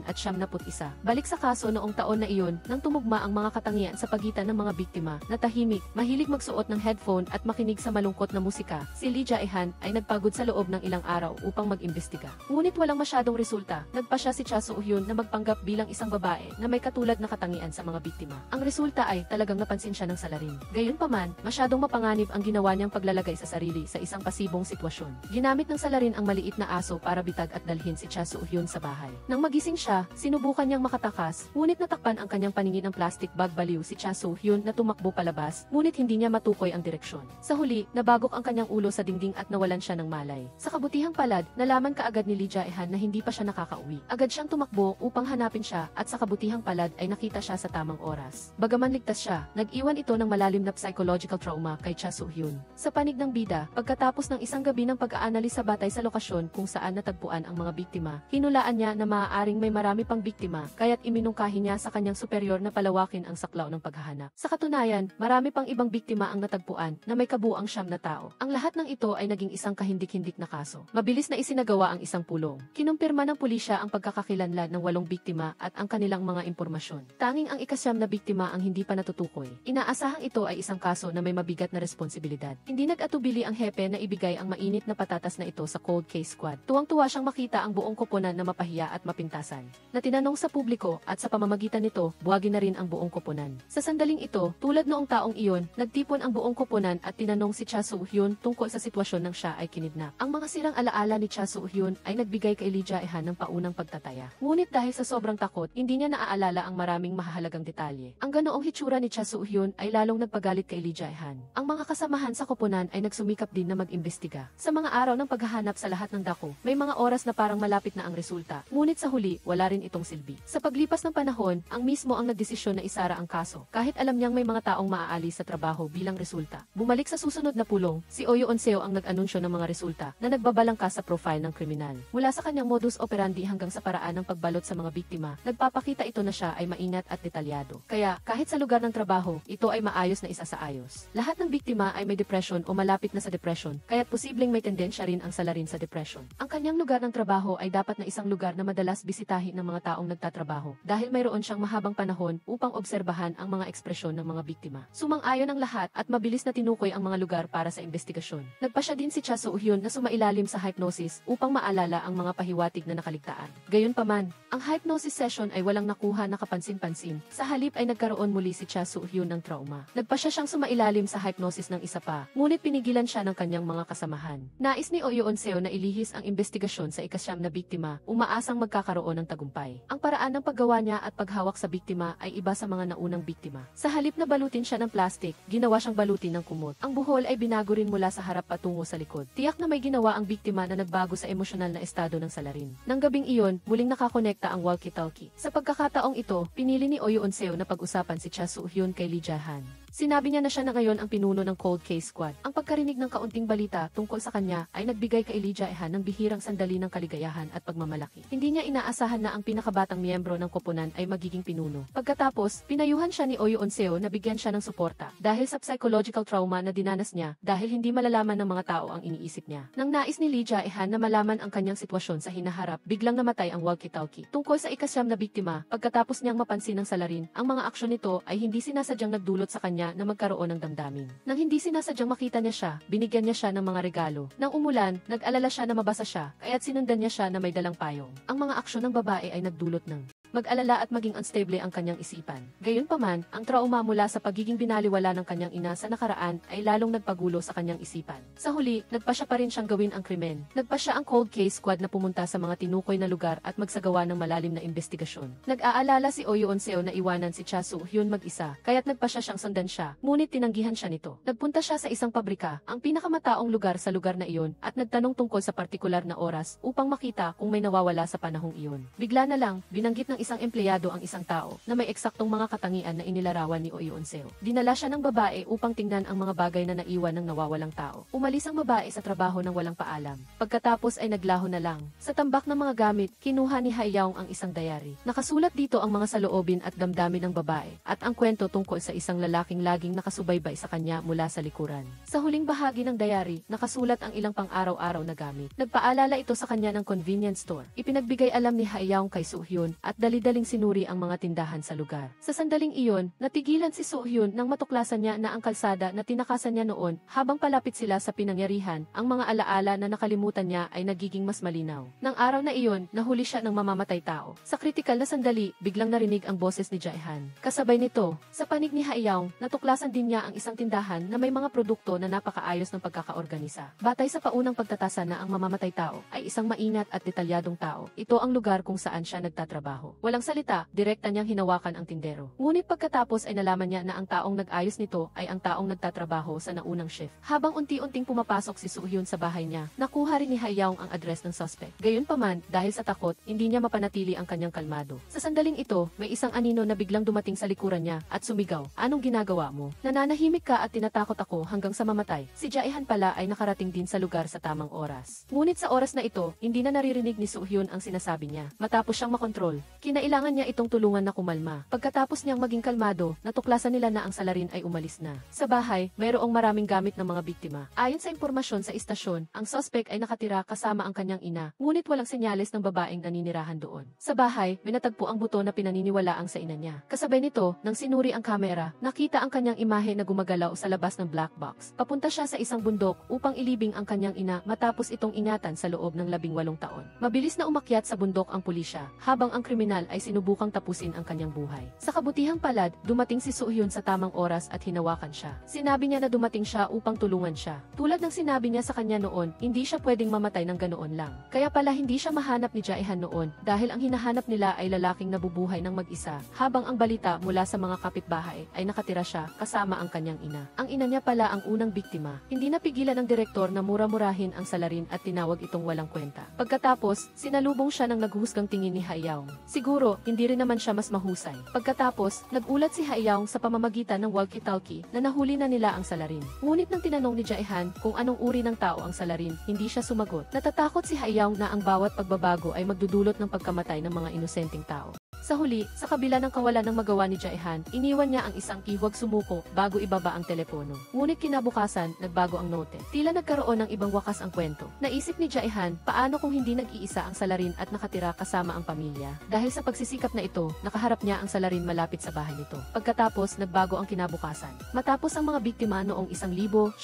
at 71. Balik sa kaso noong taon na iyon, nang tumugma ang mga katangian sa pagitan ng mga biktima na tahimik, mahilig magsuot ng headphone at makinig sa malungkot na musika, si Lee Jae-han ay nagpagod sa loob ng ilang araw upang mag-imbestiga. Ngunit walang masyadong resulta, nagpasya si Cha Soo-hyun na magpanggap bilang isang babae na may katulad na katangian sa mga biktima. Ang resulta ay talagang napansin siya ng salarin. Gayunpaman, masyadong mapanganib ang ginawa niyang paglalagay sa sarili sa isang pasibong sitwasyon. Ginamit ng salarin ang maliit na aso para bitag at dalhin si Cha Soo-hyun sa bahay. Nang magising siya, sinubukan niyang makatakas, ngunit natakpan ang kanyang paningin ng plastic bag baliw si Cha Soo-hyun na tumakbo palabas, ngunit hindi niya matukoy ang direksyon. Sa huli, nabagok ang kanyang ulo sa dingding at nawalan siya ng malay. Sa kabutihang palad, nalaman kaagad ni Lee Jae-han na hindi pa siya nakakauwi. Agad siyang tumakbo upang hanapin siya at sa kabutihang palad ay nakita siya sa tamang oras. Bagaman ligtas siya, nag-iwan ito ng malalim na psychological trauma kay Cha Soo-hyun. Sa panig ng bida, pagkatapos ng isang gabi ng pag-aanalisa batay sa lokasyon kung saan natagpuan ang mga biktima, hinulaan niya na maaaring may marami pang biktima, kaya't iminungkahi niya sa kanyang superior na palawakin ang saklaw ng paghahanap. Sa katunayan, marami pang ibang biktima ang natagpuan na may kabuuang 9 na tao. Ang lahat ng ito ay naging isang kahindik-hindik na kaso. Mabilis na isinagawa ang isang pulong. Kinumpirma ng pulisya ang pagkakakilanlan ng 8 biktima at ang kanilang mga impormasyon. Tanging ang ika-9 na biktima ang hindi pa natutukoy. Inaasahang ito ay isang kaso na may mabigat na responsibilidad. Hindi nag-atubili ang hepe na ibigay ang mainit na patatas na ito sa Cold Case Squad. Tuwang-tuwa siyang makita ang buong koponan na mapahiya at mapintasan. Na tinanong sa publiko at sa pamamagitan nito, buwagin na rin ang buong koponan. Sa sandaling ito, tulad noong taong iyon, nagtipon ang buong koponan at tinanong si Cha Soo-hyun tungkol sa sitwasyon ng siya ay kinidnap. Ang mga sirang alaala ni Cha Soo-hyun ay nagbigay kay Lee Jae-han ng paunang pagtataya. Ngunit dahil sa sobrang takot, hindi niya naaalala ang maraming mahahalagang detalye. Ang ganoong hitsura ni Cha Soo-hyun ay lalong nagpagalit kay Lee Jae-han. Ang mga kasamahan sa koponan ay nagsumikap din na mag-imbestiga. Sa mga araw ng paghahanap sa lahat ng dako, may mga oras na parang malapit na ang resulta. Ngunit sa huli, wala rin itong silbi. Sa paglipas ng panahon, ang mismo ang nagdesisyon na isara ang kaso, kahit alam niyang may mga taong maaalis sa trabaho bilang resulta. Bumalik sa susunod na pulong, si Oyo Onseo ang nag-anunsyo ng mga resulta na nagbabalangkas sa profile ng kriminal. Mula sa kanyang modus operandi hanggang sa paraan ng pagbalot sa mga biktima, nagpapakita ito na siya ay maingat at detalyado. Kaya, kahit sa lugar ng trabaho, ito ay maayos na isasaayos. Lahat ng biktima ay may depression o malapit na sa depression, kaya't posibleng may tendensya rin ang ang salarin sa depression. Ang kanyang lugar ng trabaho ay dapat na isang lugar na madalas bisitahin ng mga taong nagtatrabaho dahil mayroon siyang mahabang panahon upang obserbahan ang mga ekspresyon ng mga biktima. Sumang-ayon ang lahat at mabilis na tinukoy ang mga lugar para sa investigasyon. Nagpasya din si Cha Soo-hyun na sumailalim sa hypnosis upang maalala ang mga pahiwatig na nakaligtaan. Gayunpaman, ang hypnosis session ay walang nakuha na kapansin-pansin. Sa halip ay nagkaroon muli si Cha Soo-hyun ng trauma. Nagpasya siyang sumailalim sa hypnosis ng isa pa, ngunit pinigilan siya ng kanyang mga kasamahan. Nais ni Oh Yeon-seo na ilihis ang investigasyon sa ikasyam na biktima, umaasang magkakaroon ng tagumpay. Ang paraan ng paggawa niya at paghawak sa biktima ay iba sa mga naunang biktima. Sa halip na balutin siya ng plastic, ginawa siyang balutin ng kumot. Ang buhol ay binago rin mula sa harap patungo sa likod. Tiyak na may ginawa ang biktima na nagbago sa emosyonal na estado ng salarin. Nang gabing iyon, muling nakakonekta ang walkie-talkie. Sa pagkakataong ito, pinili ni Oh Yeon-seo na pag-usapan si Cha Soo-hyun kay Lee Jae-han. Sinabi niya na siya na ngayon ang pinuno ng Cold Case Squad. Ang pagkarinig ng kaunting balita tungkol sa kanya ay nagbigay kay Lee Jae-han ng bihirang sandali ng kaligayahan at pagmamalaki. Hindi niya inaasahan na ang pinakabatang miyembro ng koponan ay magiging pinuno. Pagkatapos, pinayuhan siya ni Oh Yeon-seo na bigyan siya ng suporta dahil sa psychological trauma na dinanas niya dahil hindi malalaman ng mga tao ang iniisip niya. Nang nais ni Lee Jae-han na malaman ang kanyang sitwasyon sa hinaharap, biglang namatay ang walkie-talkie. Tungkol sa ikasyam na biktima, pagkatapos niyang mapansin ng salarin, ang mga aksyon nito ay hindi sinasadyang nagdulot sa kanya na magkaroon ng damdamin. Nang hindi sinasadyang makita niya siya, binigyan niya siya ng mga regalo. Nang umulan, nag-alala siya na mabasa siya, kaya't sinundan niya siya na may dalang payong. Ang mga aksyon ng babae ay nagdulot ng mag-alala at maging unstable ang kanyang isipan. Gayunpaman, ang trauma mula sa pagiging binaliwala ng kanyang ina sa nakaraan ay lalong nagpagulo sa kanyang isipan. Sa huli, nagpa siya pa rin siyang gawin ang krimen. Nagpa siya ang Cold Case Squad na pumunta sa mga tinukoy na lugar at magsagawa ng malalim na investigasyon. Nag-aalala si Oh Yeon-seo na iwanan si Cha Soo-hyun mag-isa, kaya't nagpa siya siyang sundan siya, ngunit tinanggihan siya nito. Nagpunta siya sa isang pabrika, ang pinakamataong lugar sa lugar na iyon, at nagtanong tungkol sa partikular na oras upang makita kung may nawawala sa panahong iyon. Bigla na lang, binanggit ng isang empleyado ang isang tao na may eksaktong mga katangian na inilarawan ni Oh Yeon-seo. Dinala siya ng babae upang tingnan ang mga bagay na naiwan ng nawawalang tao. Umalis ang babae sa trabaho ng walang paalam. Pagkatapos ay naglaho na lang. Sa tambak ng mga gamit, kinuha ni Hayaong ang isang diary. Nakasulat dito ang mga saloobin at damdamin ng babae at ang kwento tungkol sa isang lalaking laging nakasubaybay sa kanya mula sa likuran. Sa huling bahagi ng diary, nakasulat ang ilang pang-araw-araw na gamit. Nagpaalala ito sa kanya ng convenience store. Ipinagbigay alam ni Hayaong kay Soo-hyun at dali-daling sinuri ang mga tindahan sa lugar. Sa sandaling iyon, natigilan si Soo-hyun nang matuklasan niya na ang kalsada na tinakasan niya noon habang palapit sila sa pinangyarihan, ang mga alaala na nakalimutan niya ay nagiging mas malinaw. Nang araw na iyon, nahuli siya ng mamamatay tao. Sa kritikal na sandali, biglang narinig ang boses ni Jae-han. Kasabay nito, sa panig ni Hayaong, natuklasan din niya ang isang tindahan na may mga produkto na napakaayos ng pagkakaorganisa. Batay sa paunang pagtatasa na ang mamamatay tao ay isang maingat at detalyadong tao. Ito ang lugar kung saan siya nagtatrabaho. Walang salita, direkta niyang hinawakan ang tindero. Ngunit pagkatapos ay nalaman niya na ang taong nag-ayos nito ay ang taong nagtatrabaho sa naunang shift. Habang unti-unting pumapasok si Soo-hyun sa bahay niya, nakuha rin ni Hayaong ang address ng suspect. Gayunpaman, dahil sa takot, hindi niya mapanatili ang kanyang kalmado. Sa sandaling ito, may isang anino na biglang dumating sa likuran niya at sumigaw, "Anong ginagawa mo? Nananahimik ka at tinatakot ako hanggang sa mamatay." Si Jae-han pala ay nakarating din sa lugar sa tamang oras. Ngunit sa oras na ito, hindi na naririnig ni Soo-hyun ang sinasabi niya. Matapos siyang makontrol, kinailangan niya itong tulungan na kumalma. Pagkatapos niyang maging kalmado, natuklasan nila na ang salarin ay umalis na. Sa bahay, mayroong maraming gamit ng mga biktima. Ayon sa impormasyon sa istasyon, ang suspect ay nakatira kasama ang kanyang ina, ngunit walang senyales ng babaeng naninirahan doon. Sa bahay, may natagpo ang buto na pinaniniwalaang sa ina niya. Kasabay nito, nang sinuri ang kamera, nakita ang kanyang imahe na gumagalaw sa labas ng black box. Papunta siya sa isang bundok upang ilibing ang kanyang ina matapos itong ingatan sa loob ng 18 taon. Mabilis na umakyat sa bundok ang pulisya, habang ang kriminal ay sinubukang tapusin ang kanyang buhay. Sa kabutihang palad, dumating si Soo-hyun sa tamang oras at hinawakan siya. Sinabi niya na dumating siya upang tulungan siya. Tulad ng sinabi niya sa kanya noon, hindi siya pwedeng mamatay ng ganoon lang. Kaya pala hindi siya mahanap ni Jae-han noon dahil ang hinahanap nila ay lalaking nabubuhay ng mag-isa, habang ang balita mula sa mga kapitbahay ay nakatira siya kasama ang kanyang ina. Ang ina niya pala ang unang biktima. Hindi napigilan ng direktor na mura-murahin ang salarin at tinawag itong walang kwenta. Pagkatapos, sinalubong siya ng naghusgang tingin ni Hayaong. Siguro, hindi rin naman siya mas mahusay. Pagkatapos, nagulat si Hayaong sa pamamagitan ng walkie-talkie na nahuli na nila ang salarin. Ngunit nang tinanong ni Jae-han kung anong uri ng tao ang salarin, hindi siya sumagot. Natatakot si Hayaong na ang bawat pagbabago ay magdudulot ng pagkamatay ng mga inosenteng tao. Sa huli, sa kabila ng kawalan ng magawa ni Jaihan, iniwan niya ang isang huwag sumuko bago ibaba ang telepono. Ngunit kinabukasan, nagbago ang note. Tila nagkaroon ng ibang wakas ang kwento. Naisip ni Jaihan, paano kung hindi nag-iisa ang salarin at nakatira kasama ang pamilya? Dahil sa pagsisikap na ito, nakaharap niya ang salarin malapit sa bahay nito. Pagkatapos, nagbago ang kinabukasan. Matapos ang mga biktima noong 1,991,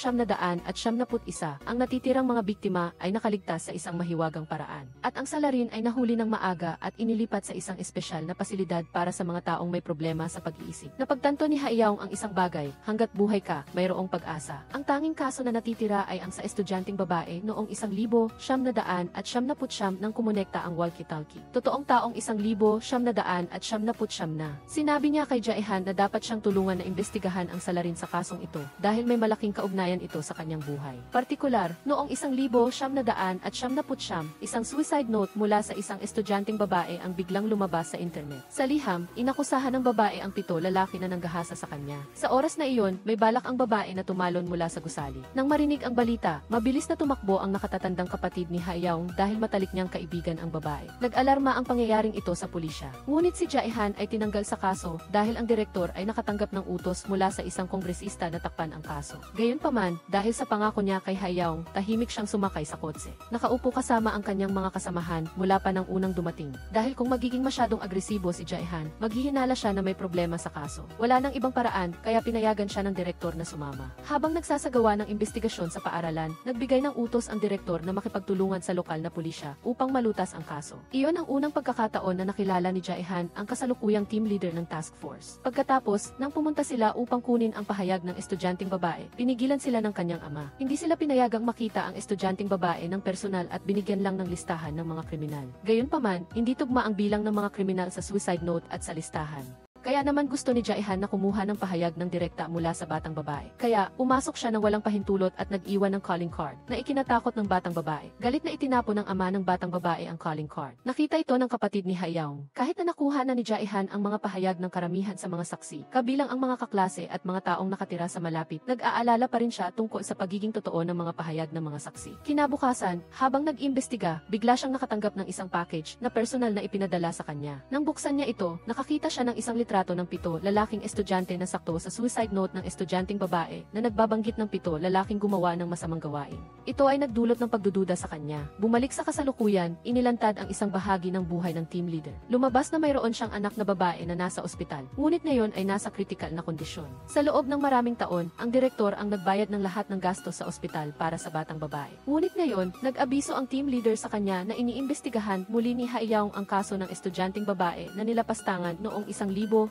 ang natitirang mga biktima ay nakaligtas sa isang mahiwagang paraan. At ang salarin ay nahuli ng maaga at inilipat sa isang espesyal na pasilidad para sa mga taong may problema sa pag-iisip. Napagtanto ni Haiyaong ang isang bagay, hanggat buhay ka, mayroong pag-asa. Ang tanging kaso na natitira ay ang sa estudyanteng babae noong 1,999 nang kumonekta ang walkie-talkie. Totoong taong 1,999 na. Sinabi niya kay Jaihan na dapat siyang tulungan na imbestigahan ang salarin sa kasong ito dahil may malaking kaugnayan ito sa kanyang buhay. Partikular, noong 1,999, isang suicide note mula sa isang estudyanteng babae ang biglang lumabas sa internet. Sa liham, inakusahan ng babae ang 7 lalaki na nanggahasa sa kanya. Sa oras na iyon, may balak ang babae na tumalon mula sa gusali. Nang marinig ang balita, mabilis na tumakbo ang nakatatandang kapatid ni Haiyaong dahil matalik niyang kaibigan ang babae. Nag-alarma ang pangyayaring ito sa pulisya. Ngunit si Jaihan ay tinanggal sa kaso dahil ang direktor ay nakatanggap ng utos mula sa isang kongresista na takpan ang kaso. Gayunpaman, dahil sa pangako niya kay Haiyaong, tahimik siyang sumakay sa kotse. Nakaupo kasama ang kanyang mga kasamahan mula pa ng unang dumating. Dahil kung magiging masyadong agresibo si Jaihan, maghihinala siya na may problema sa kaso. Wala nang ibang paraan, kaya pinayagan siya ng direktor na sumama. Habang nagsasagawa ng investigasyon sa paaralan, nagbigay ng utos ang direktor na makipagtulungan sa lokal na pulisya upang malutas ang kaso. Iyon ang unang pagkakataon na nakilala ni Jaihan ang kasalukuyang team leader ng task force. Pagkatapos, nang pumunta sila upang kunin ang pahayag ng estudyanteng babae, pinigilan sila ng kanyang ama. Hindi sila pinayagang makita ang estudyanteng babae ng personal at binigyan lang ng listahan ng mga kriminal. Gayunpaman, hindi tugma ang bilang ng mga kriminal sa suicide note at sa listahan. Kaya naman gusto ni Jaihan na kumuha ng pahayag ng direkta mula sa batang babae. Kaya, pumasok siya ng walang pahintulot at nag-iwan ng calling card na ikinatakot ng batang babae. Galit na itinapon ng ama ng batang babae ang calling card. Nakita ito ng kapatid ni Haiyaong. Kahit na nakuha na ni Jaihan ang mga pahayag ng karamihan sa mga saksi, kabilang ang mga kaklase at mga taong nakatira sa malapit, nag-aalala pa rin siya tungkol sa pagiging totoo ng mga pahayag ng mga saksi. Kinabukasan, habang nag-imbestiga, bigla siyang nakatanggap ng isang package na personal na ipinadala sa kanya. Nang buksan niya ito, nakakita siya ng isang litrato ng 7 lalaking estudyante na sakto sa suicide note ng estudyanteng babae na nagbabanggit ng 7 lalaking gumawa ng masamang gawain. Ito ay nagdulot ng pagdududa sa kanya. Bumalik sa kasalukuyan, inilantad ang isang bahagi ng buhay ng team leader. Lumabas na mayroon siyang anak na babae na nasa ospital, ngunit ngayon ay nasa critical na kondisyon. Sa loob ng maraming taon, ang direktor ang nagbayad ng lahat ng gastos sa ospital para sa batang babae. Ngunit ngayon, nag-abiso ang team leader sa kanya na iniimbestigahan muli ni Haiyaong ang kaso ng estudyanteng babae na nilapastangan noong 1,999.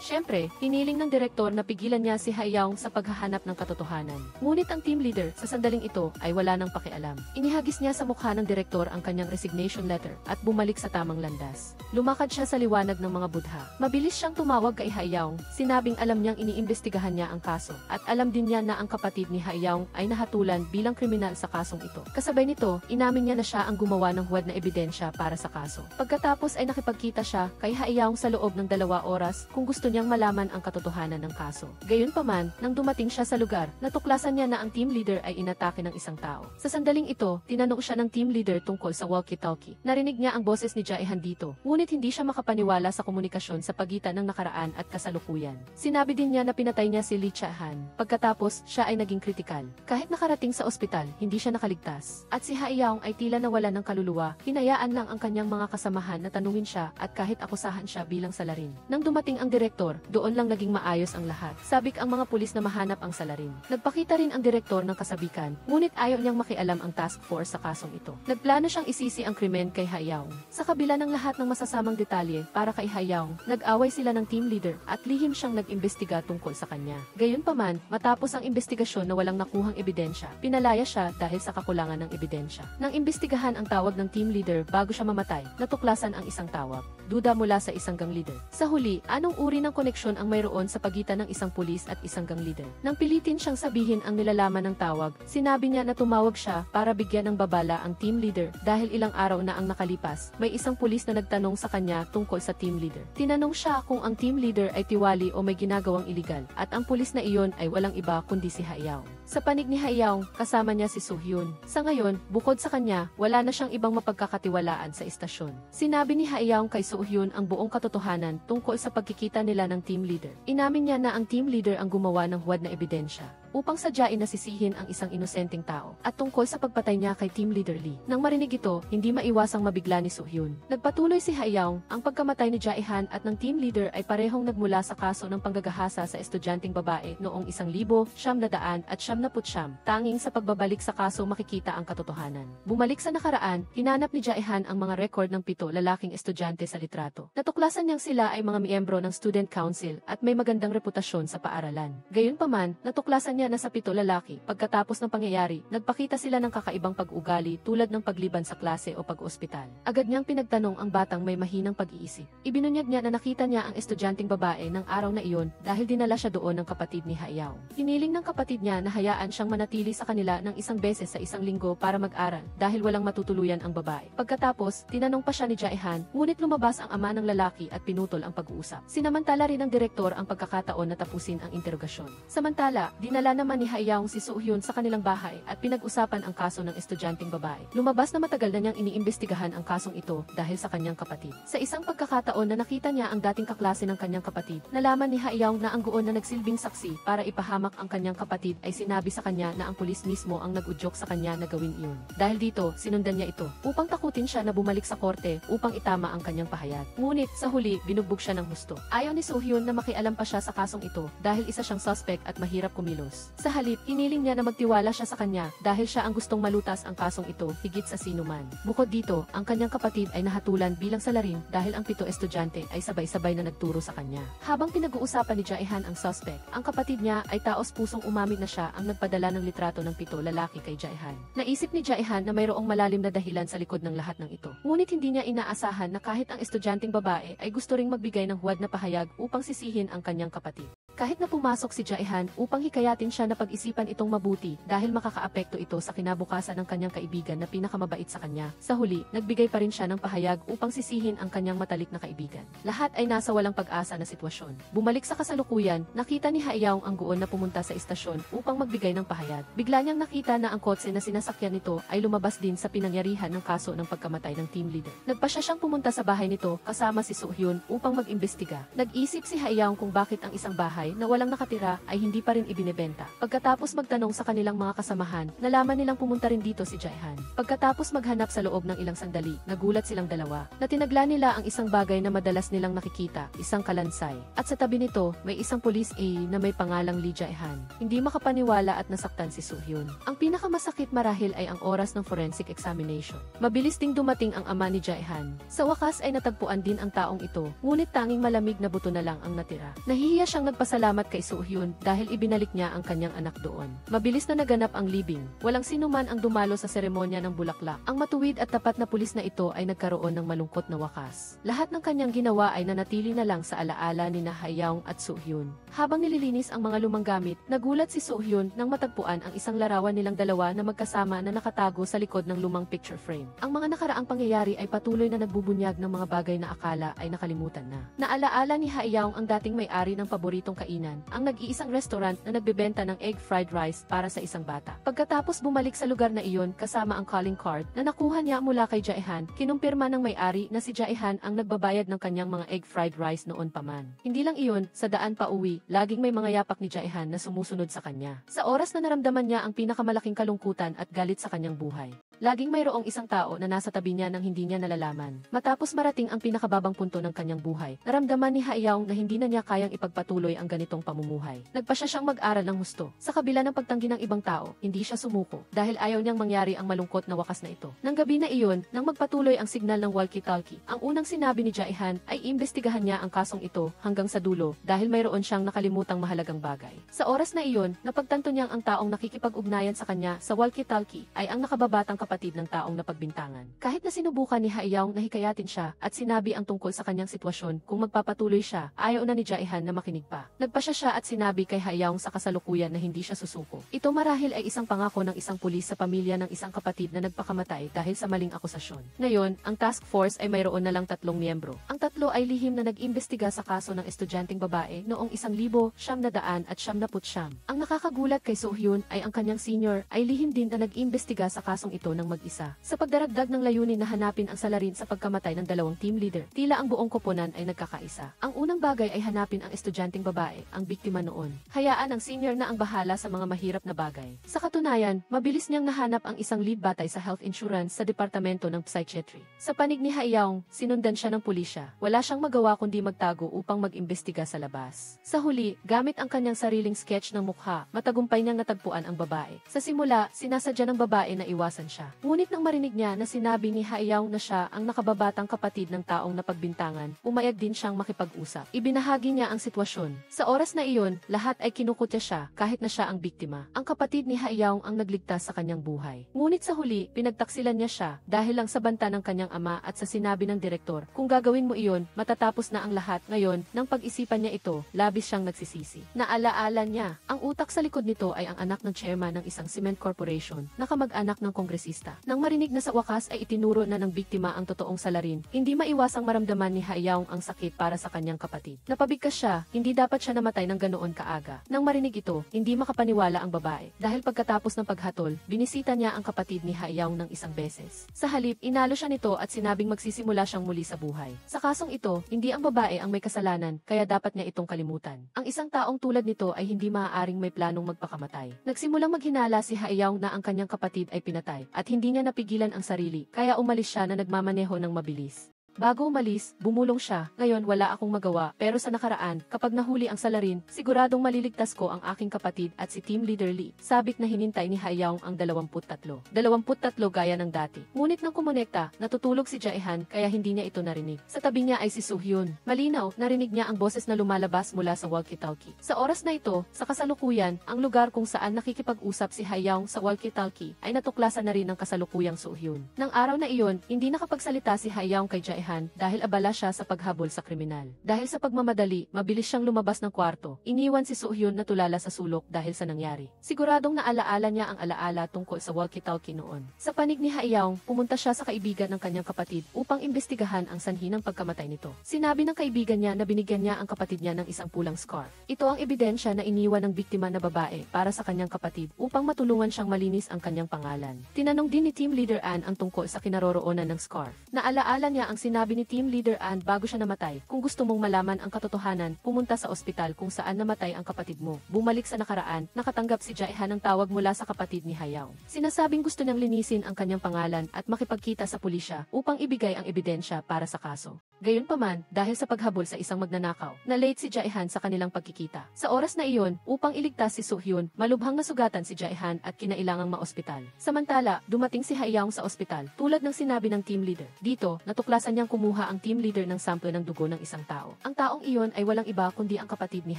Siyempre, hiniling ng direktor na pigilan niya si Haiyaong sa paghahanap ng katotohanan. Ngunit ang team leader sa sandaling ito ay wala nang pakialam. Inihagis niya sa mukha ng direktor ang kanyang resignation letter at bumalik sa tamang landas. Lumakad siya sa liwanag ng mga budha. Mabilis siyang tumawag kay Haiyaong, sinabing alam niyang iniimbestigahan niya ang kaso at alam din niya na ang kapatid ni Haiyaong ay nahatulan bilang kriminal sa kasong ito. Kasabay nito, inamin niya na siya ang gumawa ng huwad na ebidensya para sa kaso. Pagkatapos ay nakipagkita siya kay Haiyaong sa loob ng 2 oras kung gusto niyang malaman ang katotohanan ng kaso. Gayunpaman, nang dumating siya sa lugar, natuklasan niya na ang team leader ay inatake ng isang tao. Sa sandaling ito, tinanong siya ng team leader tungkol sa walkie-talkie. Narinig niya ang boses ni Jaihan dito, ngunit hindi siya makapaniwala sa komunikasyon sa pagitan ng nakaraan at kasalukuyan. Sinabi din niya na pinatay niya si Lee Chahan. Pagkatapos, siya ay naging kritikal. Kahit nakarating sa ospital, hindi siya nakaligtas. At si Haiyaong ay tila nawala ng kaluluwa, hinayaan lang ang kanyang mga kasamahan na tanungin siya at kahit akusahan siya bilang salarin. Nang dumating ang direktor, doon lang naging maayos ang lahat. Sabik ang mga pulis na mahanap ang salarin. Nagpakita rin ang direktor ng kasabikan, ngunit ayaw niyang makialam ang task force sa kasong ito. Nagplano siyang isisi ang krimen kay Haiyaong. Sa kabila ng lahat ng masasamang detalye para kay Haiyaong, nag-away sila ng team leader at lihim siyang nag-imbestiga tungkol sa kanya. Gayunpaman, matapos ang investigasyon na walang nakuhang ebidensya, pinalaya siya dahil sa kakulangan ng ebidensya. Nang imbestigahan ang tawag ng team leader bago siya mamatay, natuklasan ang isang tawag. duda mula sa isang gang leader. Sa huli, anong uri ng koneksyon ang mayroon sa pagitan ng isang pulis at isang gang leader? Nang pilitin siyang sabihin ang nilalaman ng tawag, sinabi niya na tumawag siya para bigyan ng babala ang team leader dahil ilang araw na ang nakalipas, may isang pulis na nagtanong sa kanya tungkol sa team leader. Tinanong siya kung ang team leader ay tiwali o may ginagawang iligal, at ang pulis na iyon ay walang iba kundi si Hayaw. Sa panig ni Hayaw, kasama niya si Soo-hyun. Sa ngayon, bukod sa kanya, wala na siyang ibang mapagkakatiwalaan sa istasyon. Sinabi ni Hayaw kay Soo-hyun ang buong katotohanan tungkol sa pagkikita nila ng team leader. Inamin niya na ang team leader ang gumawa ng huwad na ebidensya upang sadyain na sisihin ang isang inosenteng tao at tungkol sa pagpatay niya kay team leader Lee. Nang marinig ito, hindi maiwasang mabigla ni Soo-hyun. Nagpatuloy si Hayaw, ang pagkamatay ni Jae-han at ng team leader ay parehong nagmula sa kaso ng panggagahasa sa estudyanteng babae noong 1999, tanging sa pagbabalik sa kaso makikita ang katotohanan. Bumalik sa nakaraan, hinanap ni Jae-han ang mga record ng 7 lalaking estudyante sa litrato. Natuklasan niyang sila ay mga miyembro ng student council at may magandang reputasyon sa paaralan. Gayunpaman, natuklasan niya na sa 7 lalaki, pagkatapos ng pangyayari, nagpakita sila ng kakaibang pag-ugali tulad ng pagliban sa klase o pag-ospital. Agad niyang pinagtanong ang batang may mahinang pag-iisip. Ibinunyag niya na nakita niya ang estudyanteng babae ng araw na iyon dahil dinala siya doon ng kapatid ni Hayaw. Hiniling ng kapatid niya na hayaan siyang manatili sa kanila ng isang beses sa isang linggo para mag-aral dahil walang matutuluyan ang babae. Pagkatapos, tinanong pa siya ni Jae-han, ngunit lumabas ang ama ng lalaki at pinutol ang pag-uusap. Sinamantala rin ng direktor ang pagkakataon na tapusin ang interogasyon. Samantala, dinala naman ni Hayaw si Soo-hyun sa kanilang bahay at pinag-usapan ang kaso ng estudyanteng babae. Lumabas na matagal na niyang iniimbestigahan ang kasong ito dahil sa kanyang kapatid. Sa isang pagkakataon na nakita niya ang dating kaklase ng kanyang kapatid, nalaman ni Hayaw na ang guon na nagsilbing saksi para ipahamak ang kanyang kapatid ay sinabi sa kanya na ang pulis mismo ang nag-udyok sa kanya na gawin iyon. Dahil dito, sinundan niya ito upang takutin siya na bumalik sa korte upang itama ang kanyang pahayag. Ngunit sa huli, binugbog siya ng husto. Ayaw ni Soo-hyun na makialam pa siya sa kasong ito dahil isa siyang suspect at mahirap kumilos. Sa halip, hiniling niya na magtiwala siya sa kanya dahil siya ang gustong malutas ang kasong ito higit sa sinuman. Bukod dito, ang kanyang kapatid ay nahatulan bilang salarin dahil ang 7 estudyante ay sabay-sabay na nagturo sa kanya. Habang pinag-uusapan ni Jae-han ang suspect, ang kapatid niya ay taos-pusong umamin na siya ang nagpadala ng litrato ng 7 lalaki kay Jae-han. Naisip ni Jae-han na mayroong malalim na dahilan sa likod ng lahat ng ito. Ngunit hindi niya inaasahan na kahit ang estudyanteng babae ay gusto ring magbigay ng huwad na pahayag upang sisihin ang kanyang kapatid. Kahit na pumasok si Jae-han upang hikayatin siya na pag-isipan itong mabuti dahil makakaapekto ito sa kinabukasan ng kanyang kaibigan na pinakamabait sa kanya, sa huli, nagbigay pa rin siya ng pahayag upang sisihin ang kanyang matalik na kaibigan. Lahat ay nasa walang pag-asa na sitwasyon. Bumalik sa kasalukuyan, nakita ni Hayaw ang guon na pumunta sa istasyon upang magbigay ng pahayag. Bigla niyang nakita na ang kotse na sinasakyan nito ay lumabas din sa pinangyarihan ng kaso ng pagkamatay ng team leader. Nagpasya siyang pumunta sa bahay nito kasama si Soo-hyun upang mag-imbestiga. Nag-isip si Hayaw kung bakit ang isang bahay na walang nakatira ay hindi pa rin ibinebenta. Pagkatapos magtanong sa kanilang mga kasamahan, nalaman nilang pumunta rin dito si Jae-han. Pagkatapos maghanap sa loob ng ilang sandali, nagulat silang dalawa na tinagla nila ang isang bagay na madalas nilang nakikita, isang kalansay. At sa tabi nito, may isang pulis A na may pangalang Lee Jae-han. Hindi makapaniwala at nasaktan si Soo-hyun. Ang pinakamasakit marahil ay ang oras ng forensic examination. Mabilis ding dumating ang ama ni Jae-han. Sa wakas ay natagpuan din ang taong ito, ngunit tanging malamig na buto na lang ang natira. Nahihiya siyang nagpasalamat kay Soo-hyun dahil ibinalik niya ang kanyang anak doon. Mabilis na naganap ang libing. Walang sinuman ang dumalo sa seremonya ng bulaklak. Ang matuwid at tapat na pulis na ito ay nagkaroon ng malungkot na wakas. Lahat ng kanyang ginawa ay nanatili na lang sa alaala ni Hayaw at Soo-hyun. Habang nililinis ang mga lumang gamit, nagulat si Soo-hyun nang matagpuan ang isang larawan nilang dalawa na magkasama na nakatago sa likod ng lumang picture frame. Ang mga nakaraang pangyayari ay patuloy na nagbubunyag ng mga bagay na akala ay nakalimutan na. Naalaala ni Hayaw ang dating may-ari ng paboritong kainan, ang nag-iisang restaurant na nagbebenta ng egg fried rice para sa isang bata. Pagkatapos bumalik sa lugar na iyon kasama ang calling card na nakuha niya mula kay Jae-han, kinumpirma ng may-ari na si Jae-han ang nagbabayad ng kanyang mga egg fried rice noon pa man. Hindi lang iyon, sa daan pa uwi, laging may mga yapak ni Jae-han na sumusunod sa kanya. Sa oras na naramdaman niya ang pinakamalaking kalungkutan at galit sa kanyang buhay, laging mayroong isang tao na nasa tabi niya nang hindi niya nalalaman. Matapos marating ang pinakababang punto ng kanyang buhay, naramdaman ni Hayaw na hindi na niya kayang ipagpatuloy ang ang ganitong pamumuhay. Nagpasya siyang mag-aral ng husto. Sa kabila ng pagtanggi ng ibang tao, hindi siya sumuko dahil ayaw niyang mangyari ang malungkot na wakas na ito. Nang gabi na iyon, nang magpatuloy ang signal ng walkie-talkie, ang unang sinabi ni Jaihan ay imbestigahan niya ang kasong ito hanggang sa dulo dahil mayroon siyang nakalimutang mahalagang bagay. Sa oras na iyon, napagtanto niyang ang taong nakikipag-ugnayan sa kanya sa walkie-talkie ay ang nakababatang kapatid ng taong napagbintangan. Kahit na sinubukan ni Haiyaong na hikayatin siya at sinabi ang tungkol sa kanyang sitwasyon kung magpapatuloy siya, ayaw na ni Jaihan na makinig pa. Nagpasya siya at sinabi kay Haiyaong sa kasalukuyan na hindi siya susuko. Ito marahil ay isang pangako ng isang pulis sa pamilya ng isang kapatid na nagpakamatay dahil sa maling akusasyon. Ngayon, ang task force ay mayroon na lang 3 miyembro. Ang 3 ay lihim na nag-imbestiga sa kaso ng estudyanteng babae noong 1979. Ang nakakagulat kay So-hyun ay ang kanyang senior ay lihim din na nag-imbestiga sa kasong ito ng mag-isa. Sa pagdaragdag ng layunin na hanapin ang salarin sa pagkamatay ng 2 team leader, tila ang buong koponan ay nagkakaisa. Ang unang bagay ay hanapin ang estudyanteng babae, ang biktima noon. Hayaan ang senior na ang bahala sa mga mahirap na bagay. Sa katunayan, mabilis niyang nahanap ang isang lead batay sa health insurance sa departamento ng psychiatry. Sa panig ni Haiyaong, sinundan siya ng pulisya. Wala siyang magawa kundi magtago upang mag-imbestiga sa labas. Sa huli, gamit ang kanyang sariling sketch ng mukha, matagumpay niyang natagpuan ang babae. Sa simula, sinasadya ng babae na iwasan siya. Ngunit nang marinig niya na sinabi ni Haiyaong na siya ang nakababatang kapatid ng taong napagbintangan, umayag din siyang makipag-usap. Ibinahagi niya ang sitwasyon. Sa oras na iyon, lahat ay kinukutya siya kahit na siya ang biktima. Ang kapatid ni Haiyaong ang nagligtas sa kanyang buhay. Ngunit sa huli, pinagtaksilan niya siya dahil lang sa banta ng kanyang ama at sa sinabi ng direktor, kung gagawin mo iyon, matatapos na ang lahat. Ngayon, nang pag-isipan niya ito, labis siyang nagsisisi. Naalaala niya, ang utak sa likod nito ay ang anak ng chairman ng isang cement corporation, na kamag-anak ng kongresista. Nang marinig na sa wakas ay itinuro na ng biktima ang totoong salarin, hindi maiwasang maramdaman ni Haiyaong ang sakit para sa kanyang kapatid. Napabigkas siya, hindi dapat siya namatay ng ganoon kaaga. Nang marinig ito, hindi makapaniwala ang babae, dahil pagkatapos ng paghatol, binisita niya ang kapatid ni Haiyaong ng isang beses. Sa halip, inalo siya nito at sinabing magsisimula siyang muli sa buhay. Sa kasong ito, hindi ang babae ang may kasalanan, kaya dapat niya itong kalimutan. Ang isang taong tulad nito ay hindi maaaring may planong magpakamatay. Nagsimulang maghinala si Haiyaong na ang kanyang kapatid ay pinatay, at hindi niya napigilan ang sarili, kaya umalis siya na nagmamaneho ng mabilis. Bago umalis, bumulong siya, ngayon wala akong magawa, pero sa nakaraan, kapag nahuli ang salarin, siguradong maliligtas ko ang aking kapatid at si Team Leader Lee. Sabik na hinintay ni Haiyaong ang 23. 23 gaya ng dati. Ngunit nang kumonekta, natutulog si Jaihan kaya hindi niya ito narinig. Sa tabi niya ay si So-hyun. Malinaw, narinig niya ang boses na lumalabas mula sa walkie-talkie. Sa oras na ito, sa kasalukuyan, ang lugar kung saan nakikipag-usap si Haiyaong sa walkie-talkie ay natuklasan na rin ng kasalukuyang So-hyun. Nang araw na iyon, hindi nakapagsalita si Haiyaong kay Jaihan dahil abala siya sa paghabol sa kriminal. Dahil sa pagmamadali, mabilis siyang lumabas ng kwarto. Iniwan si So-hyun na tulala sa sulok dahil sa nangyari. Siguradong naalaala niya ang alaala tungkol sa walkie-talkie noon. Sa panig ni Haiyaong, pumunta siya sa kaibigan ng kanyang kapatid upang imbestigahan ang sanhi ng pagkamatay nito. Sinabi ng kaibigan niya na binigyan niya ang kapatid niya ng isang pulang scarf. Ito ang ebidensya na iniwan ng biktima na babae para sa kanyang kapatid upang matulungan siyang malinis ang kanyang pangalan. Tinanong din ni Team Leader Ann ang tungkol sa kinaroroonan ng scarf. Naalaala niya ang sinabi ni Team Leader Ann bago siya namatay, kung gusto mong malaman ang katotohanan, pumunta sa ospital kung saan namatay ang kapatid mo. Bumalik sa nakaraan, nakatanggap si Jaihan ng tawag mula sa kapatid ni Haiyaong. Sinasabing gusto niyang linisin ang kanyang pangalan at makipagkita sa pulisya upang ibigay ang ebidensya para sa kaso. Gayunpaman, dahil sa paghabol sa isang magnanakaw, na-late si Jaihan sa kanilang pagkikita. Sa oras na iyon, upang iligtas si So-hyun, malubhang nasugatan si Jaihan at kinailangang maospital. Samantala, dumating si Haiyaong sa ospital, tulad ng sinabi ng team leader. Dito, natuklasan niyang kumuha ang team leader ng sample ng dugo ng isang tao. Ang taong iyon ay walang iba kundi ang kapatid ni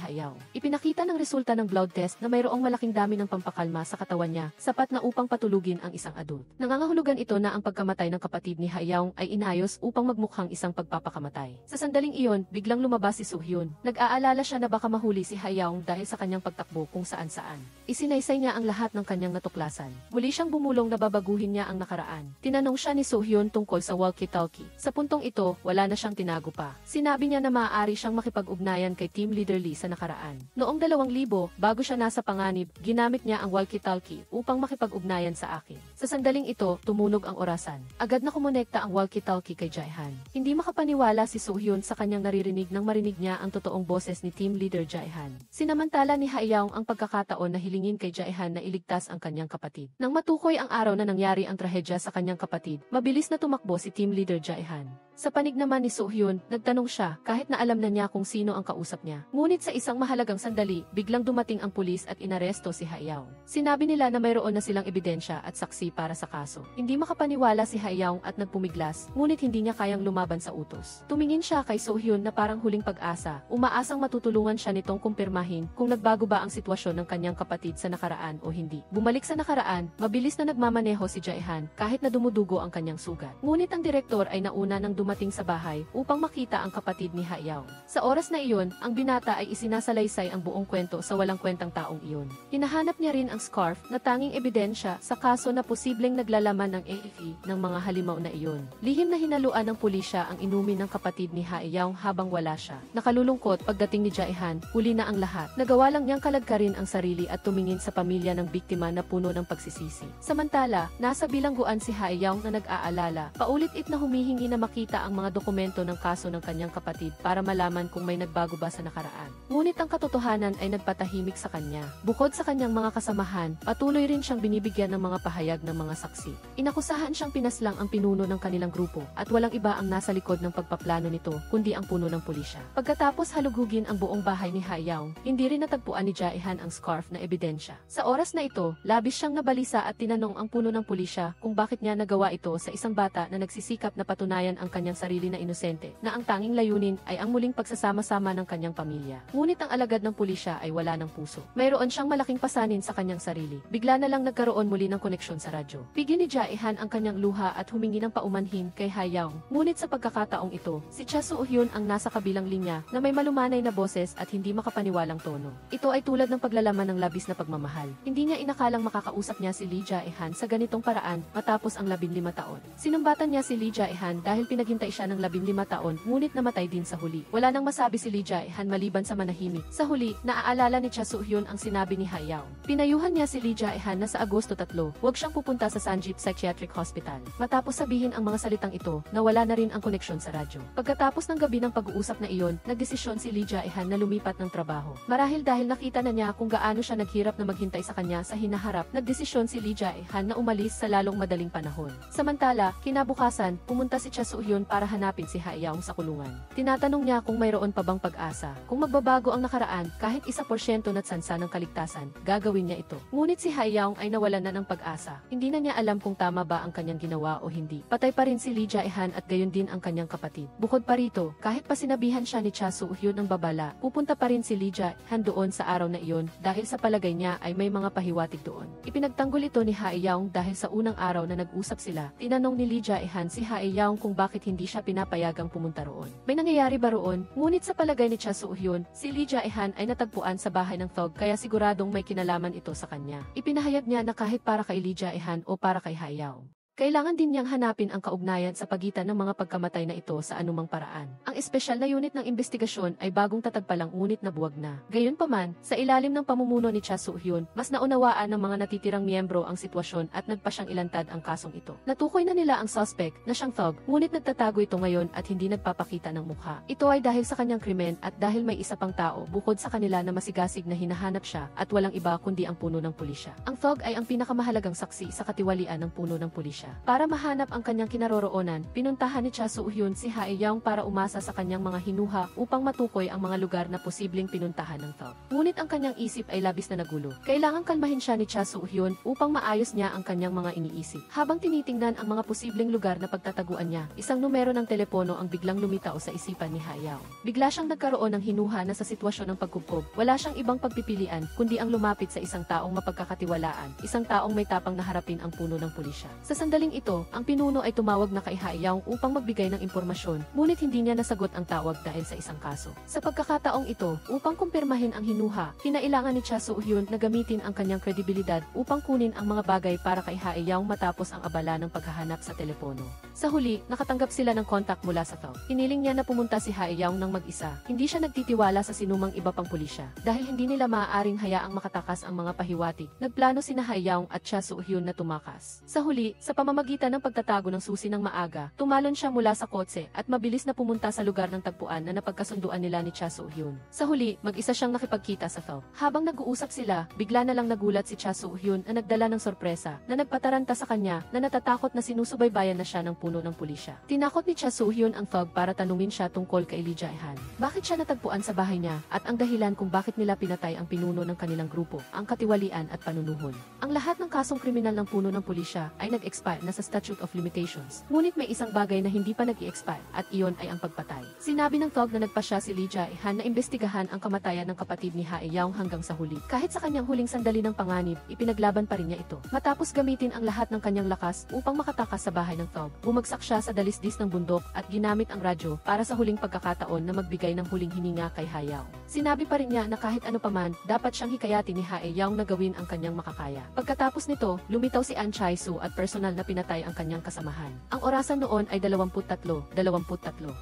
Haiyaong. Ipinakita ng resulta ng blood test na mayroong malaking dami ng pampakalma sa katawan niya, sapat na upang patulugin ang isang adult. Nangangahulugan ito na ang pagkamatay ng kapatid ni Haiyaong ay inayos upang magmukhang isang pagpapakamatay. Sa sandaling iyon, biglang lumabas si So-hyun. Nag-aalala siya na baka mahuli si Haiyaong dahil sa kanyang pagtakbo kung saan-saan. Isinaysay niya ang lahat ng kanyang natuklasan. Muli siyang bumulong na babaguhin niya ang nakaraan. Tinanong siya ni So-hyun tungkol sa walkie-talkie. Sa puntong ito, wala na siyang tinago pa. Sinabi niya na maaari siyang makipag-ugnayan kay Team Leader Lee sa nakaraan. Noong 2000, bago siya nasa panganib, ginamit niya ang walkie-talkie upang makipag-ugnayan sa akin. Sa sandaling ito, tumunog ang orasan. Agad na kumonekta ang walkie-talkie kay Jaihan. Hindi makapaniwala si So-hyun sa kanyang naririnig nang marinig niya ang totoong boses ni Team Leader Jaihan. Sinamantala ni Haiyaong ang pagkakataon na hilingin kay Jaihan na iligtas ang kanyang kapatid. Nang matukoy ang araw na nangyari ang trahedya sa kanyang kapatid, mabilis na tumakbo si Team Leader Jaihan. Sa panig naman ni Soo-hyun, nagtanong siya kahit na alam na niya kung sino ang kausap niya. Ngunit sa isang mahalagang sandali, biglang dumating ang pulis at inaresto si Hayaw. Sinabi nila na mayroon na silang ebidensya at saksi para sa kaso. Hindi makapaniwala si Hayaw at nagpumiglas, ngunit hindi niya kayang lumaban sa utos. Tumingin siya kay Soo-hyun na parang huling pag-asa, umaasang matutulungan siya nitong kumpirmahin kung nagbago ba ang sitwasyon ng kanyang kapatid sa nakaraan o hindi. Bumalik sa nakaraan, mabilis na nagmamaneho si Jae-han kahit na dumudugo ang kanyang sugat. Ngunit ang direktor ay nauna nang dumating sa bahay upang makita ang kapatid ni Hayaw. Sa oras na iyon, ang binata ay isinasalaysay ang buong kwento sa walang kwentang taong iyon. Hinahanap niya rin ang scarf na tanging ebidensya sa kaso na posibleng naglalaman ng AFE ng mga halimaw na iyon. Lihim na hinaluan ng pulisya ang inumin ng kapatid ni Hayaw habang wala siya. Nakalulungkot pagdating ni Jae-han, huli na ang lahat. Nagawa lang niyang kalagkarin ang sarili at tumingin sa pamilya ng biktima na puno ng pagsisisi. Samantala, nasa bilangguan si Hayaw na nag-aalala, paulit-it na humihingi na makita ang mga dokumento ng kaso ng kanyang kapatid para malaman kung may nagbago ba sa nakaraan. Ngunit ang katotohanan ay nagpatahimik sa kanya. Bukod sa kanyang mga kasamahan, patuloy rin siyang binibigyan ng mga pahayag ng mga saksi. Inakusahan siyang pinaslang ang pinuno ng kanilang grupo at walang iba ang nasa likod ng pagpaplano nito kundi ang puno ng pulisya. Pagkatapos halugugin ang buong bahay ni Hayaw, hindi rin natagpuan ni Jae-han ang scarf na ebidensya. Sa oras na ito, labis siyang nabalisa at tinanong ang puno ng pulisya kung bakit niya nagawa ito sa isang bata na nagsisikap na patunayan ang kanyang sarili na inosente, na ang tanging layunin ay ang muling pagsasama-sama ng kanyang pamilya. Ngunit ang alagad ng pulisya ay wala ng puso. Mayroon siyang malaking pasanin sa kanyang sarili. Bigla na lang nagkaroon muli ng koneksyon sa radyo. Pigil ni Jae-han ang kanyang luha at humingi ng paumanhin kay Hayaw. Ngunit sa pagkakataong ito, si Cha Soo-hyun ang nasa kabilang linya na may malumanay na boses at hindi makapaniwalang tono. Ito ay tulad ng paglalaman ng labis na pagmamahal. Hindi niya inakalang makakausap niya si Lee Jae-han sa ganitong paraan matapos ang 15 taon. Sinumbatan niya si Lee Jae-han dahil pinaghintay siya ng 15 taon ngunit namatay din sa huli. Wala nang masabi si Lee Jae-han maliban sa manahimik. Sa huli, naaalala ni Cha Soo-hyun ang sinabi ni Hayaw. Pinayuhan niya si Lee Jae-han na sa Agosto 3, huwag siyang pupunta sa Sanjeev Psychiatric Hospital. Matapos sabihin ang mga salitang ito, nawala na rin ang koneksyon sa radyo. Pagkatapos ng gabi ng pag-uusap na iyon, nagdesisyon si Lee Jae-han na lumipat ng trabaho. Marahil dahil nakita na niya kung gaano siya naghirap na maghintay sa kanya sa hinaharap, nagdesisyon si Lee Jae-han na umalis sa lalong madaling panahon. Samantala, kinabukasan, pumunta si Cha Soo-hyun para hanapin si Hayaw sa kulungan. Tinatanong niya kung mayroon pa bang pag-asa. Kung magbabago ang nakaraan, kahit 1% na tsansa ng kaligtasan, gagawin niya ito. Ngunit si Hayaw ay nawalan na ng pag-asa. Hindi na niya alam kung tama ba ang kanyang ginawa o hindi. Patay pa rin si Lee Jae-han at gayon din ang kanyang kapatid. Bukod pa rito, kahit pa sinabihan siya ni Cha Soo-hyun ng babala, pupunta pa rin si Lee Jae-han doon sa araw na iyon dahil sa palagay niya ay may mga pahiwatig doon. Ipinagtanggol ito ni Hayaw dahil sa unang araw na nag-usap sila, tinanong ni Lee Jae-han si Hayaw kung bakit hindi siya pinapayagang pumunta roon. May nangyayari ba roon? Ngunit sa palagay ni Cha Soo-hyun, si Lee Jae-han ay natagpuan sa bahay ng thug kaya siguradong may kinalaman ito sa kanya. Ipinahayag niya na kahit para kay Lee Jae-han o para kay Hayaw, kailangan din niyang hanapin ang kaugnayan sa pagitan ng mga pagkamatay na ito sa anumang paraan. Ang espesyal na unit ng investigasyon ay bagong tatag pa lang ngunit nabuwag na. Gayunpaman, sa ilalim ng pamumuno ni Cha Soo-hyun, mas naunawaan ng mga natitirang miyembro ang sitwasyon at nagpa siyang ilantad ang kasong ito. Natukoy na nila ang suspect na siyang thug, ngunit nagtatago ito ngayon at hindi nagpapakita ng mukha. Ito ay dahil sa kanyang krimen at dahil may isa pang tao bukod sa kanila na masigasig na hinahanap siya at walang iba kundi ang puno ng pulisya. Ang thug ay ang pinakamahalagang saksi sa katiwalian ng puno ng pulisya. Para mahanap ang kanyang kinaroroonan, pinuntahan ni Cha Soo-hyun si Hayaw para umasa sa kanyang mga hinuha upang matukoy ang mga lugar na posibleng pinuntahan ng thug. Ngunit ang kanyang isip ay labis na nagulo. Kailangang kalmahin siya ni Cha Soo-hyun upang maayos niya ang kanyang mga iniisip. Habang tinitingnan ang mga posibleng lugar na pagtataguan niya, isang numero ng telepono ang biglang lumitaw sa isipan ni Hayaw. Bigla siyang nagkaroon ng hinuha na sa sitwasyon ng pagkubkob, wala siyang ibang pagpipilian kundi ang lumapit sa isang taong mapagkakatiwalaan, isang taong may tapang na harapin ang puno ng pulisya. Sa sandaling ito, ang pinuno ay tumawag na kay Hayaw upang magbigay ng impormasyon, ngunit hindi niya nasagot ang tawag dahil sa isang kaso. Sa pagkakataong ito, upang kumpirmahin ang hinuha, kinailangan ni Cha Soo-hyun na gamitin ang kanyang kredibilidad upang kunin ang mga bagay para kay Hayaw matapos ang abala ng paghahanap sa telepono. Sa huli, nakatanggap sila ng kontak mula sa thug. Hiniling niya na pumunta si Hayaw ng mag-isa. Hindi siya nagtitiwala sa sinumang iba pang pulisya. Dahil hindi nila maaaring hayaang makatakas ang mga pahiwatig, nagplano sina Hayaw at Cha Soo-hyun na tumakas. Sa huli, sa pamamagitan ng pagtatago ng susi ng maaga, tumalon siya mula sa kotse at mabilis na pumunta sa lugar ng tagpuan na napagkasunduan nila ni Cha Soo-hyun. Sa huli, mag-isa siyang nakipagkita sa Phelps. Habang nag-uusap sila, bigla na lang nagulat si Cha Soo-hyun na nagdala ng sorpresa na nagpataranta sa kanya na natatakot na sinusubaybayan na siya ng puno ng pulisya. Tinakot ni Cha Soo-hyun ang Phelps para tanungin siya tungkol kay Lee Jae-han. Bakit siya natagpuan sa bahay niya at ang dahilan kung bakit nila pinatay ang pinuno ng kanilang grupo, ang katiwalian at panunuhon. Ang lahat ng kasong kriminal ng puno ng pulisya ay nag-expire na sa Statute of Limitations. Ngunit may isang bagay na hindi pa nag-i-expire at iyon ay ang pagpatay. Sinabi ng Phelps na nagpasya si Lee Jae-han na imbestigahan ang kamatayan ng kapatid ni Hae Yaung hanggang sa huli. Kahit sa kanyang huling sandali ng panganib, ipinaglaban pa rin niya ito. Matapos gamitin ang lahat ng kanyang lakas upang makatakas sa bahay ng Phelps, bumagsak siya sa dalisdis ng bundok at ginamit ang radyo para sa huling pagkakataon na magbigay ng huling hininga kay Hae Yaung. Sinabi pa rin niya na kahit ano paman, dapat siyang hikayatin ni Hae Yaung na gawin ang kanyang makakaya. Pagkatapos nito, lumitaw si An Chae-soo at personal na pinatay ang kanyang kasamahan. Ang orasan noon ay 23.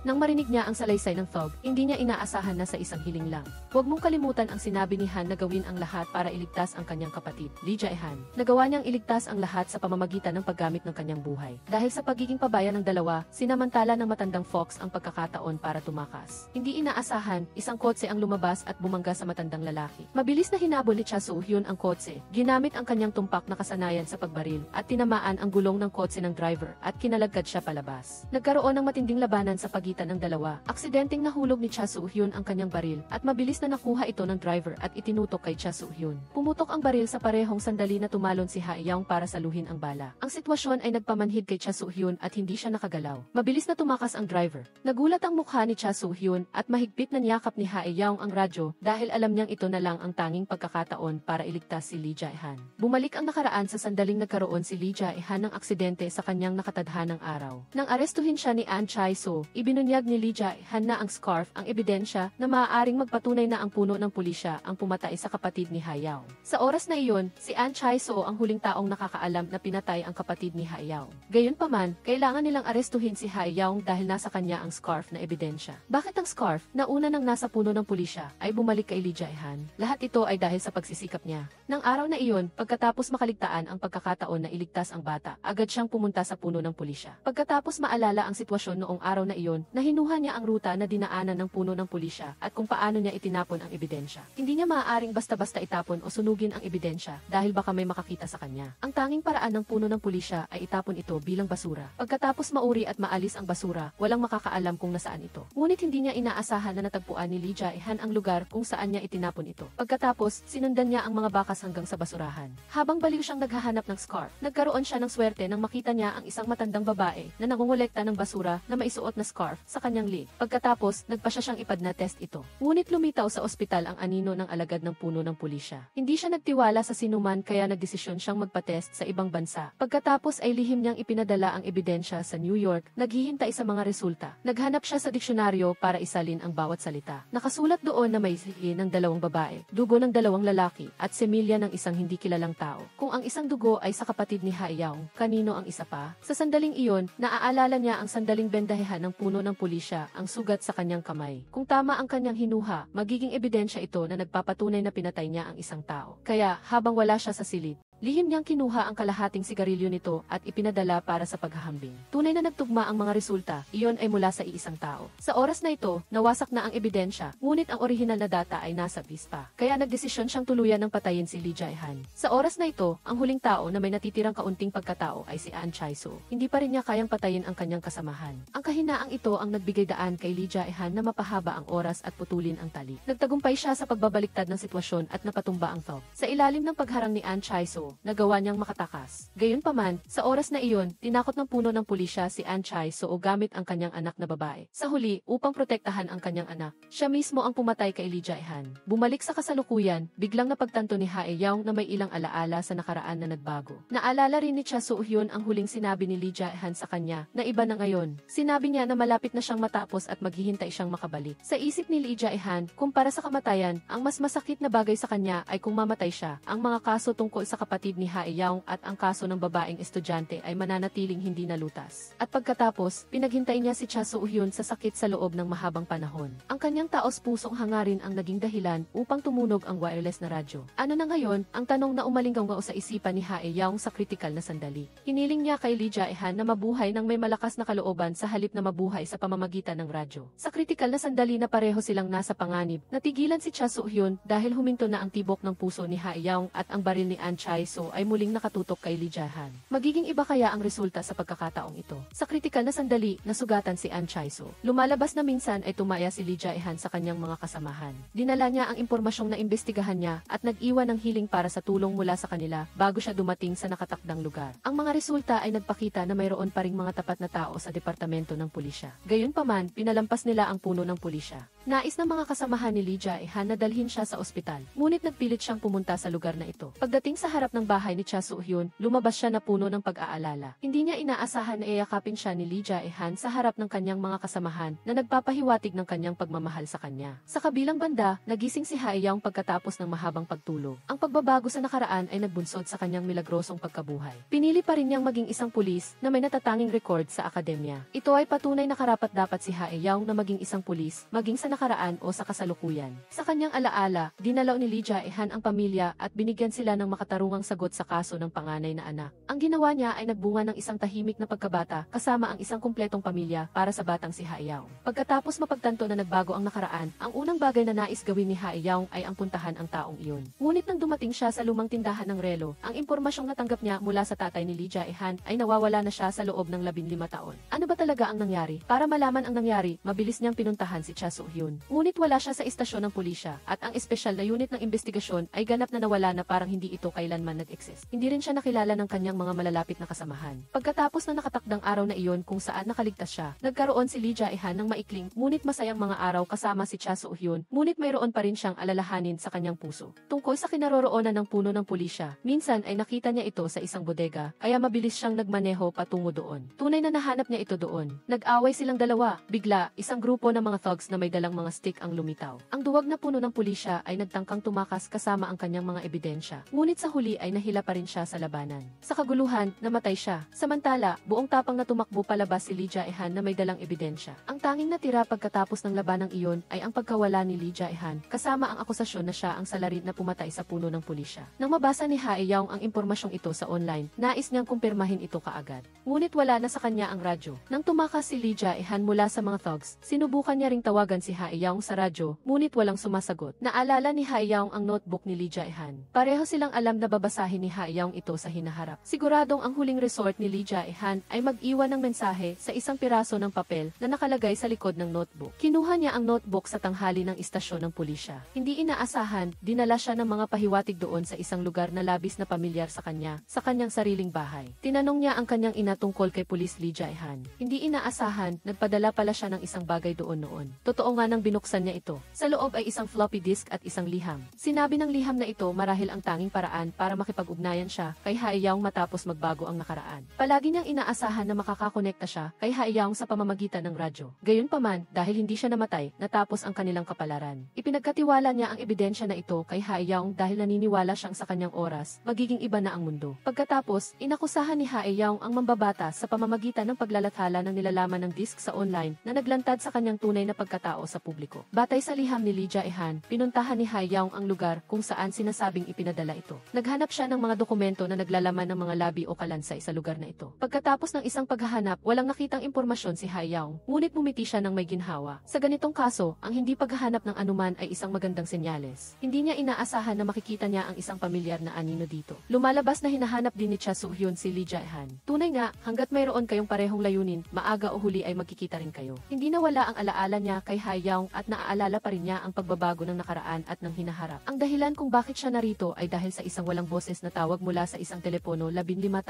Nang marinig niya ang salaysay ng Phelps, hindi niya inaasahan na sa isang hiling lang. Huwag mong kalimutan ang sinabi ni Han na gawin ang lahat para iligtas ang kanyang kapatid, Lee Jae-han. Nagawa niyang iligtas ang lahat sa pamamagitan ng paggamit ng kanyang buhay. Dahil sa pagiging pabaya ng dalawa, sinamantala ng matandang Fox ang pagkakataon para tumakas. Hindi inaasahan, isang kotse ang lumabas at bumangga sa matandang lalaki. Mabilis na hinabol ni Cha Soo-hyun ang kotse, ginamit ang kanyang tumpak na kasanayan sa pagbaril at tinamaan ang gulong ng kotse ng driver at kinalagkad siya palabas. Nagkaroon ng matinding labanan sa pagitan ng dalawa. Aksidenteng nahulog ni Cha Soo-hyun ang kanyang baril at mabilis na nakuha ito ng driver at itinutok kay Cha Soo-hyun. Pumutok ang baril sa parehong sandali na tumalon si Hae Yaung para saluhin ang bala. Ang sitwasyon ay nagpamanhid kay Cha Soo-hyun at hindi siya nakagalaw. Mabilis na tumakas ang driver. Nagulat ang mukha ni Cha Soo-hyun at mahigpit na niyakap ni Hae Yaung ang radyo dahil alam niyang ito na lang ang tanging pagkakataon para iligtas si Lee Jae-han. Bumalik ang nakaraan sa sandaling nagkaroon si Lee Jae-han ng aksidente sa kanyang nakatadhanang araw. Nang arestuhin siya ni An Chae-soo, ibinunyag ni Lee Jae-han na ang scarf ang ebidensya na maaaring magpatunay na ang puno ng pulisya ang pumatay sa kapatid ni Hae Yaung. Sa oras na iyon, si An Chae-soo ang huling taong nakakaalam na pinatay ang kapatid ni Hae Yaung. Gayunpaman, kailangan nilang arestuhin si Hae Yaung dahil nasa kanya ang scarf na ebidensya. Bakit ang scarf, na una nang nasa puno ng pulisya, ay bumalik kay Lee Jae-han? Lahat ito ay dahil sa pagsisikap niya. Nang araw na iyon, pagkatapos makaligtaan ang pagkakataon na iligtas ang bata, agad siyang pumunta sa puno ng pulisya. Pagkatapos maalala ang sitwasyon noong araw na iyon, nahinuha niya ang ruta na dinaanan ng puno ng pulisya at kung paano niya itinapon ang ebidensya. Hindi niya maaaring basta-basta itapon o sunugin ang ebidensya dahil baka may makakita sa kanya. Ang tanging paraan ng puno ng pulisya ay itapon ito bilang basura. Pagkatapos mauri at maalis ang basura, walang makakaalam kung nasaan ito. Ngunit hindi niya inaasahan na natagpuan ni Lee Jae-han ang lugar kung saan niya itinapon ito. Pagkatapos, sinundan niya ang mga bakas hanggang sa basurahan. Habang baliw siyang naghahanap ng scarf, nagkaroon siya ng swerte nang makita niya ang isang matandang babae na nangongolekta ng basura na maisuot na scarf sa kanyang leg. Pagkatapos, nagpasya siyang ipad-test ito. Ngunit lumitaw sa ospital ang anino ng alagad ng puno ng pulisya. Hindi siya nagtiwala sa sinuman kaya nagdesisyon siyang magpa-test sa ibang bansa. Pagkatapos ay lihim niyang ipinadala ang ebidensya sa New York, naghihintay sa mga resulta. Naghanap siya sa diksyonaryo para isalin ang bawat salita. Nakasulat doon na may sihi ng dalawang babae, dugo ng dalawang lalaki, at semilya ng isang hindi kilalang tao. Kung ang isang dugo ay sa kapatid ni Hae Yaung, kanino ang isa pa? Sa sandaling iyon, naaalala niya ang sandaling bendahehan ng puno ng pulisya, ang sugat sa kanyang kamay. Kung tama ang kanyang hinuha, magiging ebidensya ito na nagpapatunay na pinatay niya ang isang tao. Kaya, habang wala siya sa silid, lihim niyang kinuha ang kalahating sigarilyo nito at ipinadala para sa paghahambing. Tunay na nagtugma ang mga resulta, iyon ay mula sa iisang tao. Sa oras na ito, nawasak na ang ebidensya, ngunit ang orihinal na data ay nasa bispa. Kaya nagdesisyon siyang tuluyan ng patayin si Lee Jae-han. Sa oras na ito, ang huling tao na may natitirang kaunting pagkatao ay si An Chae-soo. Hindi pa rin niya kayang patayin ang kanyang kasamahan. Ang kahinaang ito ang nagbigay daan kay Lee Jae-han na mapahaba ang oras at putulin ang tali. Nagtagumpay siya sa pagbabaliktad ng sitwasyon at napatumba ang Phelps. Sa ilalim ng pagharang ni An Chae-soo, nagawa niyang makatakas. Gayunpaman, sa oras na iyon, tinakot ng puno ng pulisya si An Chae-soo gamit ang kanyang anak na babae. Sa huli, upang protektahan ang kanyang anak, siya mismo ang pumatay kay Lee Jae-han. Bumalik sa kasalukuyan, biglang napagtanto ni Hae Yaung na may ilang alaala sa nakaraan na nagbago. Naalala rin ni Cha Soo-hyun ang huling sinabi ni Lee Jae-han sa kanya na iba na ngayon. Sinabi niya na malapit na siyang matapos at maghihintay siyang makabalik. Sa isip ni Lee Jae-han, kumpara sa kamatayan, ang mas masakit na bagay sa kanya ay kung mamatay siya. Ang mga kaso tungkol sa kapatid kapatid ni Hae Yaung at ang kaso ng babaeng estudyante ay mananatiling hindi nalutas. At pagkatapos, pinaghintay niya si Cha Soo-hyun sa sakit sa loob ng mahabang panahon. Ang kanyang taos-pusong hangarin ang naging dahilan upang tumunog ang wireless na radyo. Ano na ngayon, ang tanong na umalinggaw sa isipan ni Hae Yaung sa kritikal na sandali. Hiniling niya kay Lee Jae-han na mabuhay ng may malakas na kalooban sa halip na mabuhay sa pamamagitan ng radyo. Sa kritikal na sandali na pareho silang nasa panganib, natigilan si Cha Soo-hyun dahil huminto na ang tibok ng puso ni Hae Yaung at ang baril ni An Chae-so ay muling nakatutok kay Lee Jae-han. Magiging iba kaya ang resulta sa pagkakataong ito? Sa kritikal na sandali, nasugatan si An Chae-so. Lumalabas na minsan ay tumaya si Lee Jae-han sa kanyang mga kasamahan. Dinala niya ang impormasyong naimbestigahan niya at nag-iwan ng hiling para sa tulong mula sa kanila bago siya dumating sa nakatakdang lugar. Ang mga resulta ay nagpakita na mayroon pa ring mga tapat na tao sa departamento ng pulisya. Gayunpaman, pinalampas nila ang puno ng pulisya. Nais ng mga kasamahan ni Lee Jae-han na dalhin siya sa ospital, ngunit nagpilit siyang pumunta sa lugar na ito. Pagdating sa harap ng bahay ni Cha Soo-hyun, lumabas siya na puno ng pag-aalala. Hindi niya inaasahan na iyakapin siya ni Lee Jae-han sa harap ng kanyang mga kasamahan na nagpapahiwatig ng kanyang pagmamahal sa kanya. Sa kabilang banda, nagising si Hae Yaung pagkatapos ng mahabang pagtulog. Ang pagbabago sa nakaraan ay nagbunsod sa kanyang milagrosong pagkabuhay. Pinili pa rin niyang maging isang pulis na may natatanging record sa akademya. Ito ay patunay na karapat-dapat si Hae Yaung na maging isang pulis, maging sa nakaraan o sa kasalukuyan. Sa kanyang alaala, dinalaw ni Lee Jae-han ang pamilya at binigyan sila ng makatarungang sagot sa kaso ng panganay na anak. Ang ginawa niya ay nagbunga ng isang tahimik na pagkabata kasama ang isang kumpletong pamilya para sa batang si Hae Yaung. Pagkatapos mapagtanto na nagbago ang nakaraan, ang unang bagay na nais gawin ni Hae Yaung ay ang puntahan ang taong iyon. Ngunit nang dumating siya sa lumang tindahan ng relo, ang impormasyong natanggap niya mula sa tatay ni Lee Jae-han ay nawawala na siya sa loob ng 15 taon. Ano ba talaga ang nangyari? Para malaman ang nangyari, mabilis niyang pinuntahan si Cha Soo-hyun. Ngunit wala siya sa istasyon ng pulisya at ang espesyal na unit ng investigasyon ay ganap na nawala na parang hindi ito kailanman nag-exist. Hindi rin siya nakilala ng kanyang mga malalapit na kasamahan. Pagkatapos na nakatakdang araw na iyon kung saan nakaligtas siya, nagkaroon si Lee Jae-han ng maikling ngunit masayang mga araw kasama si Cha Soo-hyun, ngunit mayroon pa rin siyang alalahanin sa kanyang puso. Tungkol sa kinaroroonan ng puno ng pulisya, minsan ay nakita niya ito sa isang bodega, kaya mabilis siyang nagmaneho patungo doon. Tunay na nahanap niya ito doon. Nag-away silang dalawa. Bigla, isang grupo ng mga thugs na may dalang mga stick ang lumitaw. Ang duwag na puno ng pulisya ay nagtangkang tumakas kasama ang kanyang mga ebidensya. Ngunit sa huli ay nahila pa rin siya sa labanan. Sa kaguluhan, namatay siya. Samantala, buong tapang na tumakbo palabas si Lee Jae-han na may dalang ebidensya. Ang tanging natira pagkatapos ng labanang iyon ay ang pagkawala ni Lee Jae-han, kasama ang akusasyon na siya ang salarin na pumatay sa puno ng pulisya. Nang mabasa ni Hae Yaung ang impormasyong ito sa online, nais niyang kumpirmahin ito kaagad. Ngunit wala na sa kanya ang radyo. Nang tumakas si Lee Jae-han mula sa mga thugs, sinubukan niya ring tawagan si Hae Yaung sa radyo, ngunit walang sumasagot. Naalala ni Hae Yaung ang notebook ni Lee Jae-han. Pareho silang alam na babasahin ni Hae Yaung ito sa hinaharap. Siguradong ang huling resort ni Lee Jae-han ay mag-iwan ng mensahe sa isang piraso ng papel na nakalagay sa likod ng notebook. Kinuha niya ang notebook sa tanghali ng istasyon ng pulisya. Hindi inaasahan, dinala siya ng mga pahiwatig doon sa isang lugar na labis na pamilyar sa kanya, sa kanyang sariling bahay. Tinanong niya ang kanyang ina tungkol kay Pulis Lee Jae-han. Hindi inaasahan, nagpadala pala siya ng isang bagay doon noon. Totoo nga nang binuksan niya ito. Sa loob ay isang floppy disk at isang liham. Sinabi ng liham na ito marahil ang tanging paraan para makipag-ugnayan siya kay Hae Yaung matapos magbago ang nakaraan. Palagi niyang inaasahan na makakakonekta siya kay Hae Yaung sa pamamagitan ng radyo. Gayunpaman, dahil hindi siya namatay, natapos ang kanilang kapalaran. Ipinagkatiwala niya ang ebidensya na ito kay Hae Yaung dahil naniniwala siyang sa kanyang oras, magiging iba na ang mundo. Pagkatapos, inakusahan ni Hae Yaung ang mambabata sa pamamagitan ng paglalathala ng nilalaman ng disk sa online na naglantad sa kanyang tunay na pagkatao sa publiko. Batay sa liham ni Lee Jae-han, pinuntahan ni Hae Yaung ang lugar kung saan sinasabing ipinadala ito. Naghanap siya ng mga dokumento na naglalaman ng mga labi o kalansay sa lugar na ito. Pagkatapos ng isang paghahanap, walang nakitang impormasyon si Hae Yaung, ngunit bumiti siya ng may ginhawa. Sa ganitong kaso, ang hindi paghahanap ng anuman ay isang magandang senyales. Hindi niya inaasahan na makikita niya ang isang pamilyar na anino dito. Lumalabas na hinahanap din ni Cha Soo-hyun si Lee Jae-han. Tunay nga, hanggat mayroon kayong parehong layunin, maaga o huli ay magkikita rin kayo. Hindi nawala ang alaala niya kay Hae Yaung at naaalala pa rin niya ang pagbabago ng nakaraan at ng hinaharap. Ang dahilan kung bakit siya narito ay dahil sa isang walang boses na tawag mula sa isang telepono 15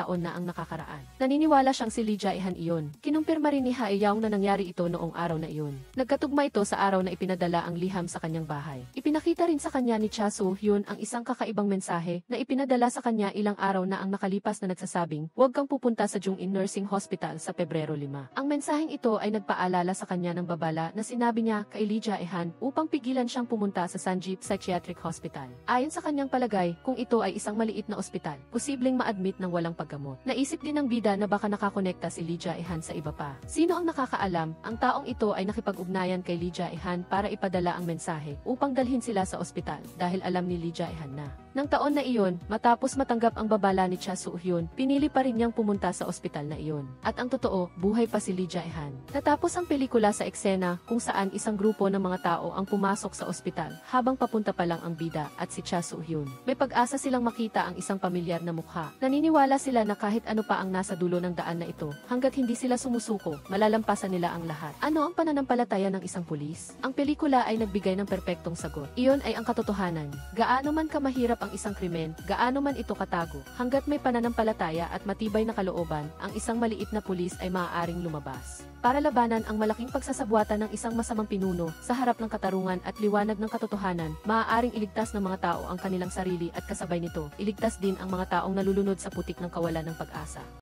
taon na ang nakakaraan. Naniniwala siyang si Lee Jae-han iyon. Kinumpirma rin ni Hae Yaung na nangyari ito noong araw na iyon. Nagkatugma ito sa araw na ipinadala ang liham sa kanyang bahay. Ipinakita rin sa kanya ni Cha Soo-hyun ang isang kakaibang mensahe na ipinadala sa kanya ilang araw na ang nakalipas na nagsasabing, "Huwag kang pupunta sa Jung-in Nursing Hospital sa Pebrero 5. Ang mensaheng ito ay nagpaalala sa kanya ng babala na sinabi niya kay Lee Jae-han upang pigilan siyang pumunta sa Sanjeev Psychiatric Hospital. Ayon sa kanyang palagay, kung ito ay isang maliit na ospital, posibleng ma-admit ng walang paggamot. Naisip din ng bida na baka nakakonekta si Lee Jae-han sa iba pa. Sino ang nakakaalam? Ang taong ito ay nakipag-ugnayan kay Lee Jae-han para ipadala ang mensahe upang dalhin sila sa ospital dahil alam ni Lee Jae-han na. Nang taon na iyon, matapos matanggap ang babala ni Cha Soo-hyun, pinili pa rin niyang pumunta sa ospital na iyon. At ang totoo, buhay pa si Lee Jae-han. Natapos ang pelikula sa eksena kung saan isang grupo ng mga tao ang pumasok sa ospital habang papunta pa lang ang bida at si Cha Soo-hyun. May pag-asa silang makita ang isang pamilyar na mukha. Naniniwala sila na kahit ano pa ang nasa dulo ng daan na ito, hanggat hindi sila sumusuko, malalampasan nila ang lahat. Ano ang pananampalataya ng isang pulis? Ang pelikula ay nagbigay ng perpektong sagot. Iyon ay ang katotohanan. Gaano man kamahirap ang isang krimen, gaano man ito katago, hanggat may pananampalataya at matibay na kalooban, ang isang maliit na pulis ay maaaring lumabas para labanan ang malaking pagsasabwatan ng isang masamang pinuno sa harap ng katarungan at liwanag ng katotohanan. Maaaring iligtas ng mga tao ang kanilang sarili at kasabay nito, iligtas din ang mga taong nalulunod sa putik ng kawalan ng pag-asa.